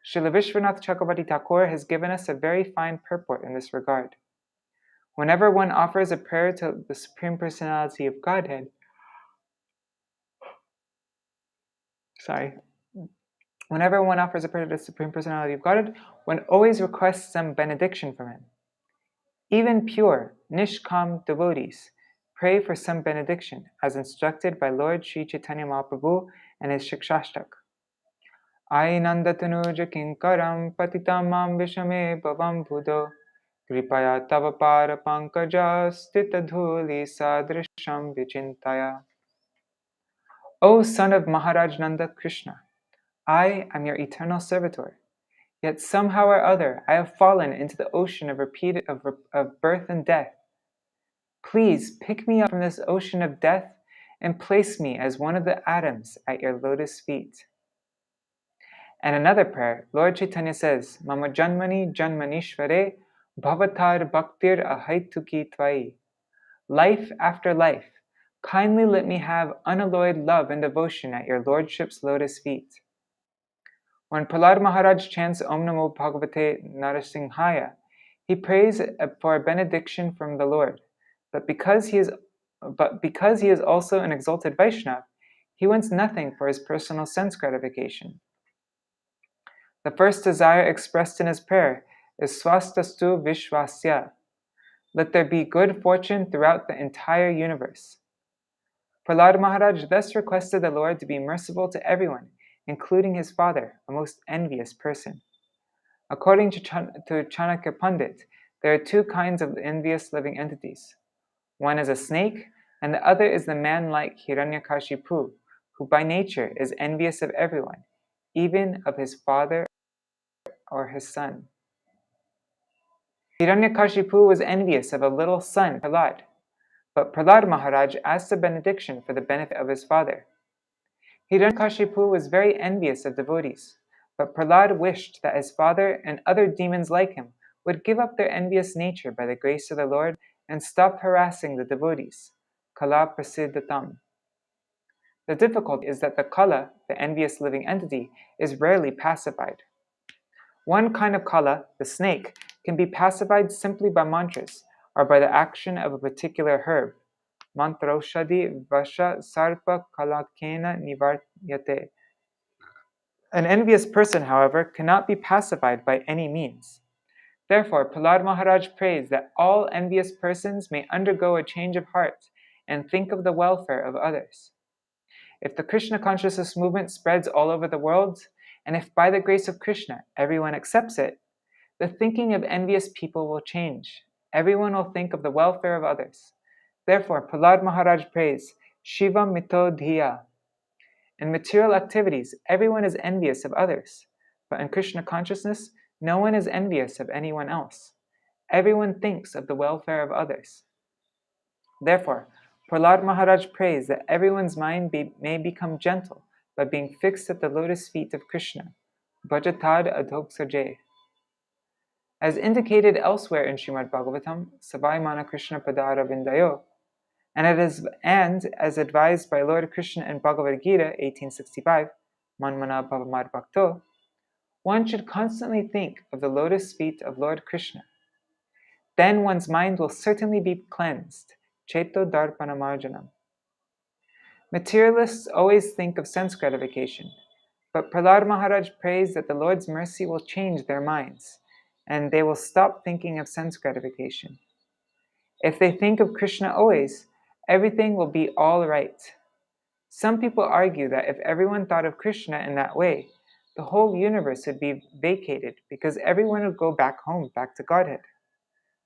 Srila Vishwanath Chakravarti Thakur has given us a very fine purport in this regard. Whenever one offers a prayer to the Supreme Personality of Godhead, Whenever one offers a prayer to the Supreme Personality of Godhead, one always requests some benediction from him. Even pure, nishkam devotees pray for some benediction, as instructed by Lord Sri Chaitanya Mahaprabhu and his Shikshashtak. Ainandatanuja kinkaram patitamam vishame bhavam bhudo kripaya tava para pankaja stita dhuli sadrisham vichintaya. O son of Maharaj Nanda Krishna, I am your eternal servitor. Yet somehow or other I have fallen into the ocean of birth and death. Please pick me up from this ocean of death and place me as one of the atoms at your lotus feet. And another prayer, Lord Chaitanya says, Mama janmani janmanishvare bhavatar bhaktir ahaituki tvai. Life after life, kindly let me have unalloyed love and devotion at your Lordship's lotus feet. When Prahlāda Maharaj chants Om Namo Bhagavate Nṛsiṁhaya, he prays for a benediction from the Lord. But because he is also an exalted Vaishnava, he wants nothing for his personal sense gratification. The first desire expressed in his prayer is Swastastu Vishwasya. Let there be good fortune throughout the entire universe. Prahlāda Maharaj thus requested the Lord to be merciful to everyone, including his father, a most envious person. According to Chanakya Pandit, there are two kinds of envious living entities. One is a snake, and the other is the man-like Hiranyakashipu, who by nature is envious of everyone, even of his father or his son. Hiranyakashipu was envious of a little son, Prahlāda, but Prahlāda Maharaj asked a benediction for the benefit of his father. Hiranyakashipu was very envious of devotees, but Prahlāda wished that his father and other demons like him would give up their envious nature by the grace of the Lord and stop harassing the devotees. Kala prasiddhatam. The difficulty is that the kala, the envious living entity, is rarely pacified. One kind of kala, the snake, can be pacified simply by mantras or by the action of a particular herb. Mantraushadhi vasha sarpa kalakena nivartyate. An envious person, however, cannot be pacified by any means. Therefore, Prahlāda Maharaj prays that all envious persons may undergo a change of heart and think of the welfare of others. If the Krishna consciousness movement spreads all over the world, and if by the grace of Krishna everyone accepts it, the thinking of envious people will change. Everyone will think of the welfare of others. Therefore, Prahlāda Maharaj prays, Shiva mito dhiya. In material activities, everyone is envious of others. But in Krishna consciousness, no one is envious of anyone else. Everyone thinks of the welfare of others. Therefore, Prahlāda Maharaj prays that everyone's mind may become gentle by being fixed at the lotus feet of Krishna. Bhajatad adhoksaje. As indicated elsewhere in Śrīmad-Bhāgavatam, Savai Mana Krishna Padara Vindayo, and as advised by Lord Krishna in Bhagavad Gita 1865, Manmana Bhavamad Bhakto, one should constantly think of the lotus feet of Lord Krishna. Then one's mind will certainly be cleansed. Cheto Darpanamarjanam. Materialists always think of sense gratification, but Prahlāda Maharaj prays that the Lord's mercy will change their minds, and they will stop thinking of sense gratification. If they think of Krishna always, everything will be all right. Some people argue that if everyone thought of Krishna in that way, the whole universe would be vacated because everyone would go back home, back to Godhead.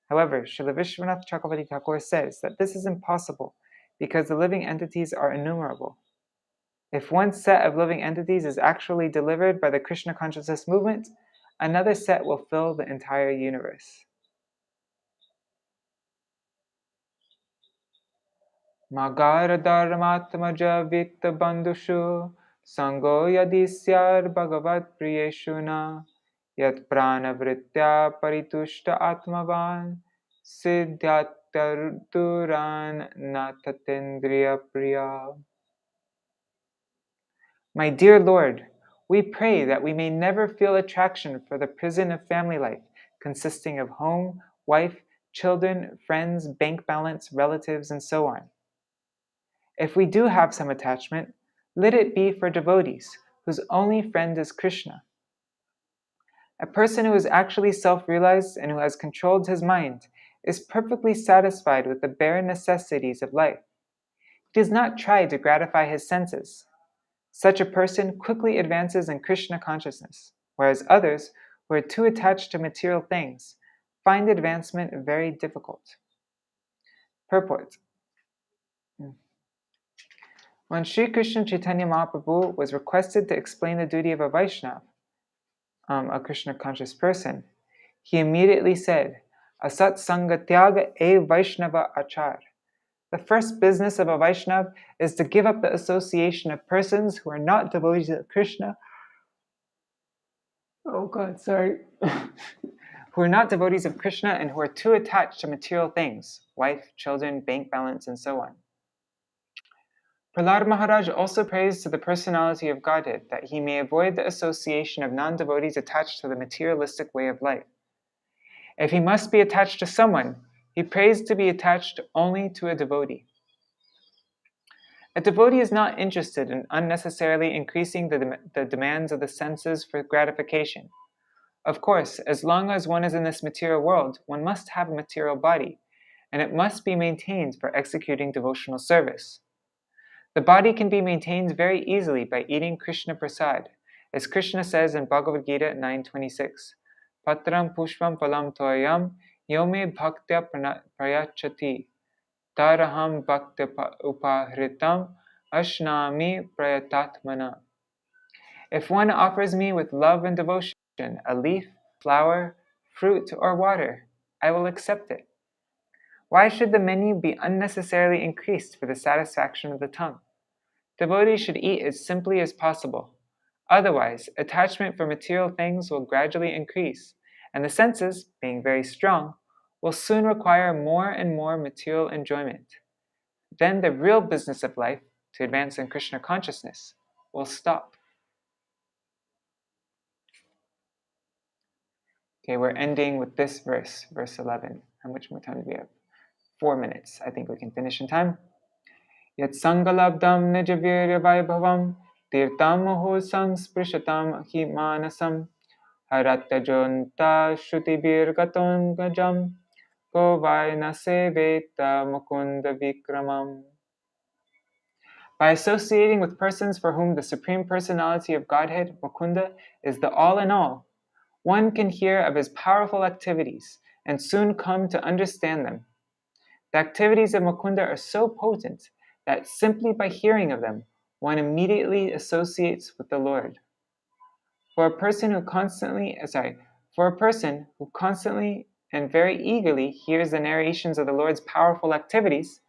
However, Srila Vishwanath Chakravarti Thakur says that this is impossible because the living entities are innumerable. If one set of living entities is actually delivered by the Krishna consciousness movement, another set will fill the entire universe. Magara dharmatmaja vitta bandhushu sango yadisyar bhagavat priyeshuna yat prana vritya paritushta atmavan siddhyatarduran natatendriya priya. My dear Lord, we pray that we may never feel attraction for the prison of family life, consisting of home, wife, children, friends, bank balance, relatives, and so on. If we do have some attachment, let it be for devotees, whose only friend is Krishna. A person who is actually self-realized and who has controlled his mind is perfectly satisfied with the bare necessities of life. He does not try to gratify his senses. Such a person quickly advances in Krishna consciousness, whereas others, who are too attached to material things, find advancement very difficult. Purport. When Sri Krishna Chaitanya Mahaprabhu was requested to explain the duty of a Vaishnava, a Krishna conscious person, he immediately said, Asat Sangatyaga e Vaishnava Achar. The first business of a Vaishnava is to give up the association of persons who are not devotees of Krishna. Who are not devotees of Krishna and who are too attached to material things, wife, children, bank balance, and so on. Prahlāda Maharaj also prays to the personality of Godhead that he may avoid the association of non-devotees attached to the materialistic way of life. If he must be attached to someone, he prays to be attached only to a devotee. A devotee is not interested in unnecessarily increasing the demands of the senses for gratification. Of course, as long as one is in this material world, one must have a material body, and it must be maintained for executing devotional service. The body can be maintained very easily by eating Krishna Prasad, as Krishna says in Bhagavad Gita 9.26, Patram pushpam palam toyam yome bhaktya prayachati taraham bhaktya upahritam ashnami prayatatmana. If one offers me with love and devotion a leaf, flower, fruit, or water, I will accept it. Why should the menu be unnecessarily increased for the satisfaction of the tongue? Devotees should eat as simply as possible. Otherwise, attachment for material things will gradually increase, and the senses, being very strong, will soon require more and more material enjoyment. Then the real business of life, to advance in Krishna consciousness, will stop. Okay, we're ending with this verse, verse 11. How much more time do we have? 4 minutes. I think we can finish in time. Yat sangalabdam nijavirya vaibhavam tirtam moho sangsprishyatam hi manasam haratyajonta shrutibir gaton gajam govaina seveta mukunda vikramam. By associating with persons for whom the Supreme Personality of Godhead, Mukunda, is the all-in-all, one can hear of his powerful activities and soon come to understand them. The activities of Mukunda are so potent that simply by hearing of them, one immediately associates with the Lord. For a person who constantly and very eagerly hears the narrations of the Lord's powerful activities,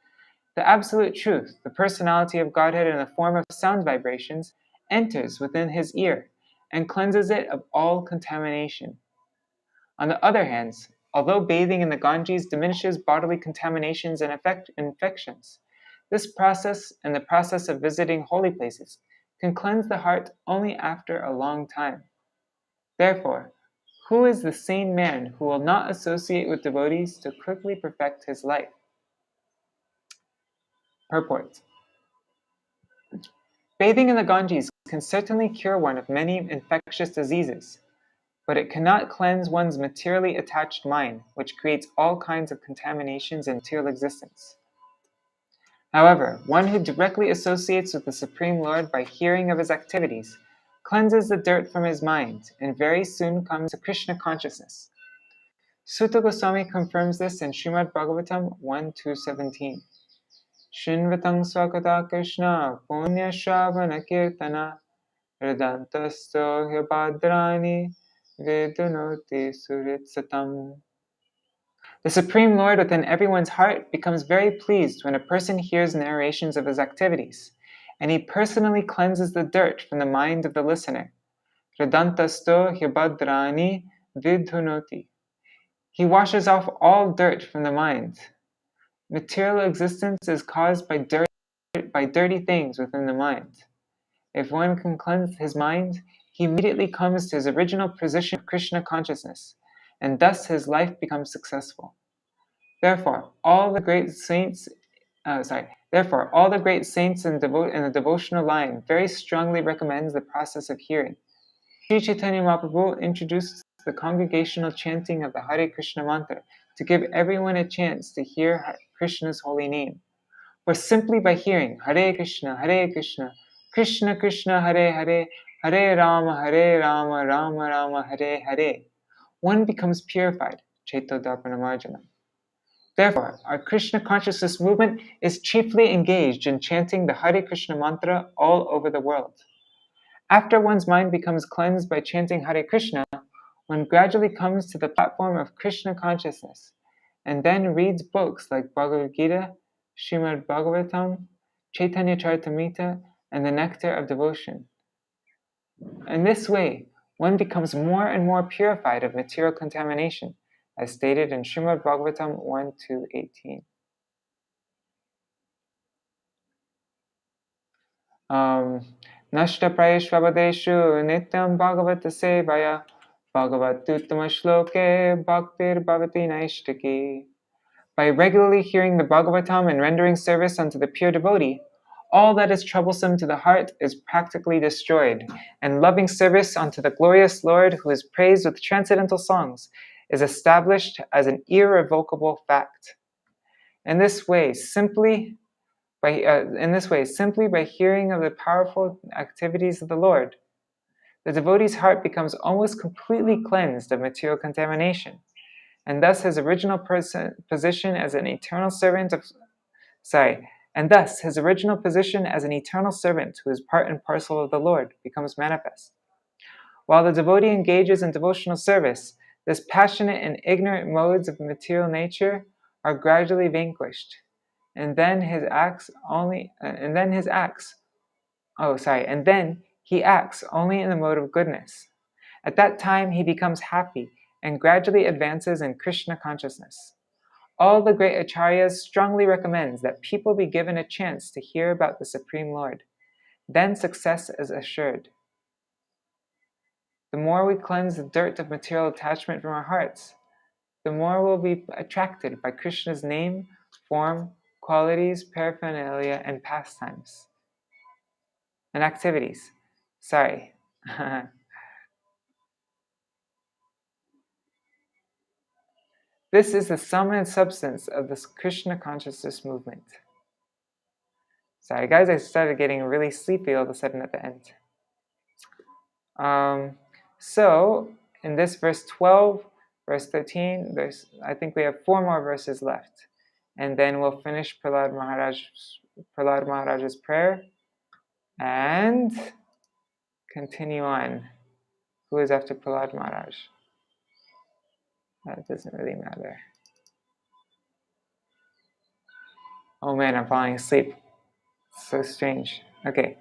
the absolute truth, the personality of Godhead in the form of sound vibrations, enters within his ear and cleanses it of all contamination. On the other hand, although bathing in the Ganges diminishes bodily contaminations and infections, this process and the process of visiting holy places can cleanse the heart only after a long time. Therefore, who is the sane man who will not associate with devotees to quickly perfect his life? Purport. Bathing in the Ganges can certainly cure one of many infectious diseases, but it cannot cleanse one's materially attached mind, which creates all kinds of contaminations in material existence. However, one who directly associates with the Supreme Lord by hearing of his activities cleanses the dirt from his mind and very soon comes to Krishna consciousness. Sutta Goswami confirms this in Śrīmad-Bhāgavatam 1.2.17. Shinvatang Swakata Krishna Punya Shravana Kirtana Radantasto Hyabadrani Vedunoti Suritsatam. The Supreme Lord within everyone's heart becomes very pleased when a person hears narrations of his activities, and he personally cleanses the dirt from the mind of the listener. Radantasto Hyabadrani Vidhunoti. He washes off all dirt from the mind. Material existence is caused by dirty things within the mind. If one can cleanse his mind, he immediately comes to his original position of Krishna consciousness, and thus his life becomes successful. Therefore, all the great saints in the devotional line very strongly recommends the process of hearing. Sri Chaitanya Mahaprabhu introduced the congregational chanting of the Hare Krishna mantra to give everyone a chance to hear Krishna's holy name. For simply by hearing Hare Krishna, Krishna Krishna, Hare Hare, Hare Rama, Rama Rama, Hare Hare, one becomes purified. Chaito Darpana Marjana. Therefore, our Krishna consciousness movement is chiefly engaged in chanting the Hare Krishna mantra all over the world. After one's mind becomes cleansed by chanting Hare Krishna, one gradually comes to the platform of Krishna consciousness, and then reads books like Bhagavad Gita, Śrīmad-Bhāgavatam, Chaitanya Charitamrita, and the Nectar of Devotion. In this way, one becomes more and more purified of material contamination, as stated in Śrīmad-Bhāgavatam 1-18. Nashta prayeshvabadeshu nityam bhagavata sevaya bhagavatuttama shloke bhaktir bhavati naishtaki. By regularly hearing the Bhagavatam and rendering service unto the pure devotee, all that is troublesome to the heart is practically destroyed, and loving service unto the glorious Lord, who is praised with transcendental songs, is established as an irrevocable fact. In this way, simply by hearing of the powerful activities of the Lord, the devotee's heart becomes almost completely cleansed of material contamination, and thus his original position as an eternal servant who is part and parcel of the Lord becomes manifest. While the devotee engages in devotional service, this passionate and ignorant modes of material nature are gradually vanquished, and then he acts only in the mode of goodness. At that time, he becomes happy and gradually advances in Krishna consciousness. All the great acharyas strongly recommend that people be given a chance to hear about the Supreme Lord. Then success is assured. The more we cleanse the dirt of material attachment from our hearts, the more we'll be attracted by Krishna's name, form, qualities, paraphernalia, and pastimes. And activities. This is the sum and substance of this Krishna consciousness movement. Sorry guys, I started getting really sleepy all of a sudden at the end. So, in this verse 12, verse 13, I think we have 4 more verses left. And then we'll finish Prahlāda Maharaj's prayer and continue on. Who is after Prahlāda Maharaj? That doesn't really matter. Oh man, I'm falling asleep. So strange. Okay.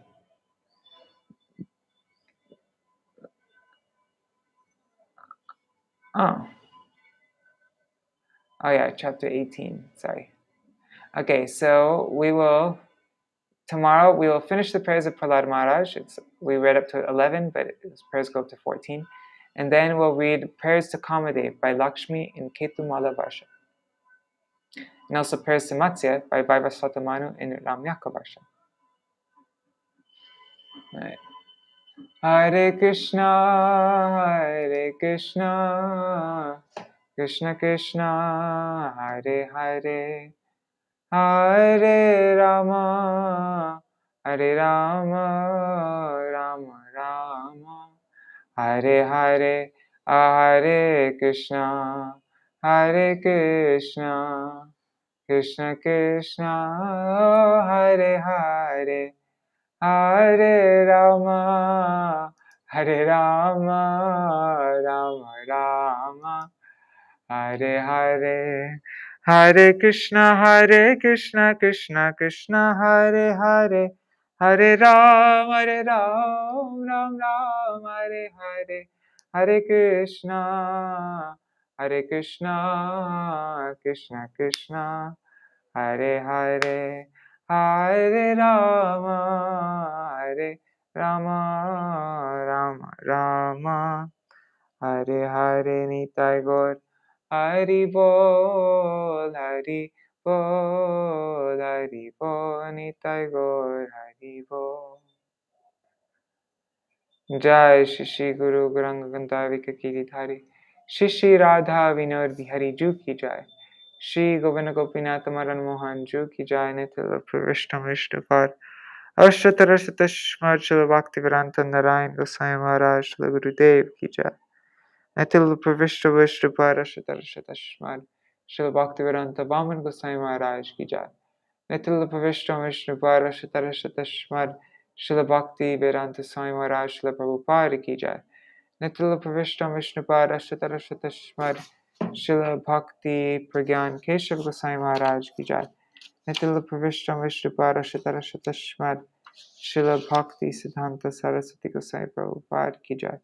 Oh yeah, chapter 18. Sorry. Okay, so tomorrow we will finish the prayers of Prahlāda Maharaj. We read up to 11, but his prayers go up to 14. And then we'll read prayers to Kamadev by Lakshmi in Ketumala-varsha. And also prayers to Matsya by Vaivasvatamanu in Ramyaka-varsha. Right. Hare Krishna, Krishna Krishna, Hare Hare, Hare Rama, Rama Rama, Hare Hare, Hare Krishna, Krishna Krishna Hare Hare Hare Rama Hare Rama Rama Rama Hare Hare Hare Krishna Krishna Krishna Hare Hare Hare Ram Ram Ram Hare Hare Hare Krishna Krishna Krishna Hare Hare Hare Rama Rama Rama Hare Hare Nitai Gaur Hari Bol Hari Bol Hari Bol Nitai Gaur Hari Bol Jai Shri Shri Guru Gauranga Gandharika Giridhari Shri Shri Radha Vinod Bihari Ju Ki Jai Shri Govinda Gopinath Madan Mohan Ju Ki Jai Nitya Pravishtam Vishnupad Ashtatarasatashmar Shila Bhaktivedanta Narayan Goswami Maharaj Shila Gurudev Ki Jai Nitya Pravishtam Vishnupad Ashtatarasatashmar Shila Bhaktivedanta Vaman Goswami Maharaj Ki Jai Nitya Pravishtam Vishnupad Ashtatarasatashmar Shila Bhakti Vedanta Swami Maharaj Shila Prabhupada Ki Jai Nitya Pravishtam Vishnupad Ashtatarasatashmar Shila Bhakti Pragyan Keshav Goswami Maharaj Ki Jai Nitya Pravishtam Vishnupad Ashtatarasatashmar Shila Bhakti Siddhanta Saraswati Goswami Prabhupada Ki Jai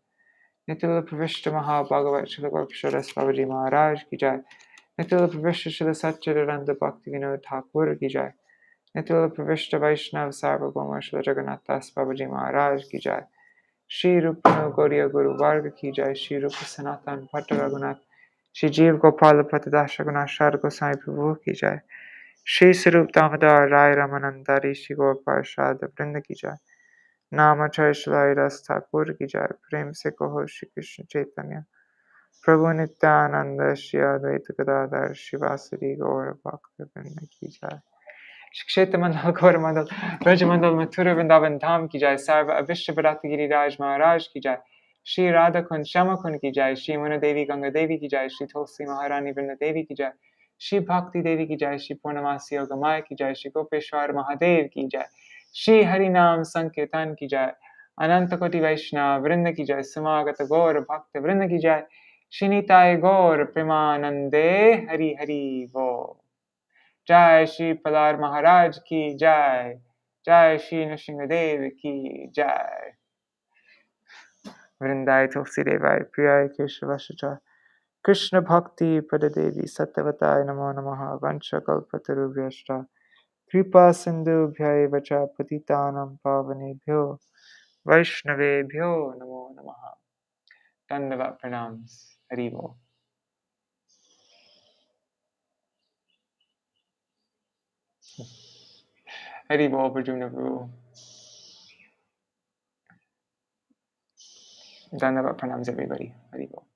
Nitya Pravishtam Maha-Bhagavat Shila Gopishwaras Babaji Maharaj Ki Jai Nitya Pravishtam Shila Satchidananda Bhakti Vinod Thakur Ki Jai Nitya Pravishtam Vaishnav Sarvabhauma Shila Jagannath Das Babaji Maharaj Ki Jai Shri Rupano Gauriya Guru Varga Ki Jai Shri Rupa Sanatan Bhatta Raghunath Shri Jeev Gopala Patadash Raghunath Shar Goswami Prabhu Ki Jai Shri Sarup Damodar Rai Ramanandari Shri Gaur Parshad Vrinda Ki Jai Namacharya Shri Ras Thakur Ki Jai Prem Se Kaho Shri Krishna Chaitanya Prabhu Nityananda Shri Advaita Gadadhar Shivasari Gaur Bhakta Vrinda Ki Jai Kshetra Mandal Gaur Mandal Braja Mandal Mathura Vrindavan Dham Ki Jai Sarva Avishta Bharata Giriraj Maharaj Ki Jai Shri Radha Kund Shama Kund Ki Jai Shri Muna Devi Ganga Devi Ki Jai Shri Tulsi Maharani Vrinda Devi Ki Jai Shri Bhakti Devi Ki Jai Shri Purnamasi Yoga Maya Ki Jai Shri Gopeshwar Mahadev Ki Jai Shri Harinam Sankirtan Ki Jai Ananta Koti Vaishnava Vrinda Ki Jai Samagata Gaur Bhakta Vrinda Ki Jai Shri Nitai Gaur Premanande Hari Hari Bo Jai Shri Palar Maharaj Ki Jai Jai Shri Nṛsiṁha Dev Ki Jai Vrindai Tulsi Devai Priyai Keshavashacha Krishna Bhakti Padadevi Sattvatai Namo Namaha Vancha Kalpatarubhyashta Kripa Sindhu Bhya Vacha Patitanam Pavanebhyo Vaishnavebhyo Namo Namaha Dandavat Pranams Haribo Haribo Prajuna Prabhu Dandavat Pranams everybody Haribo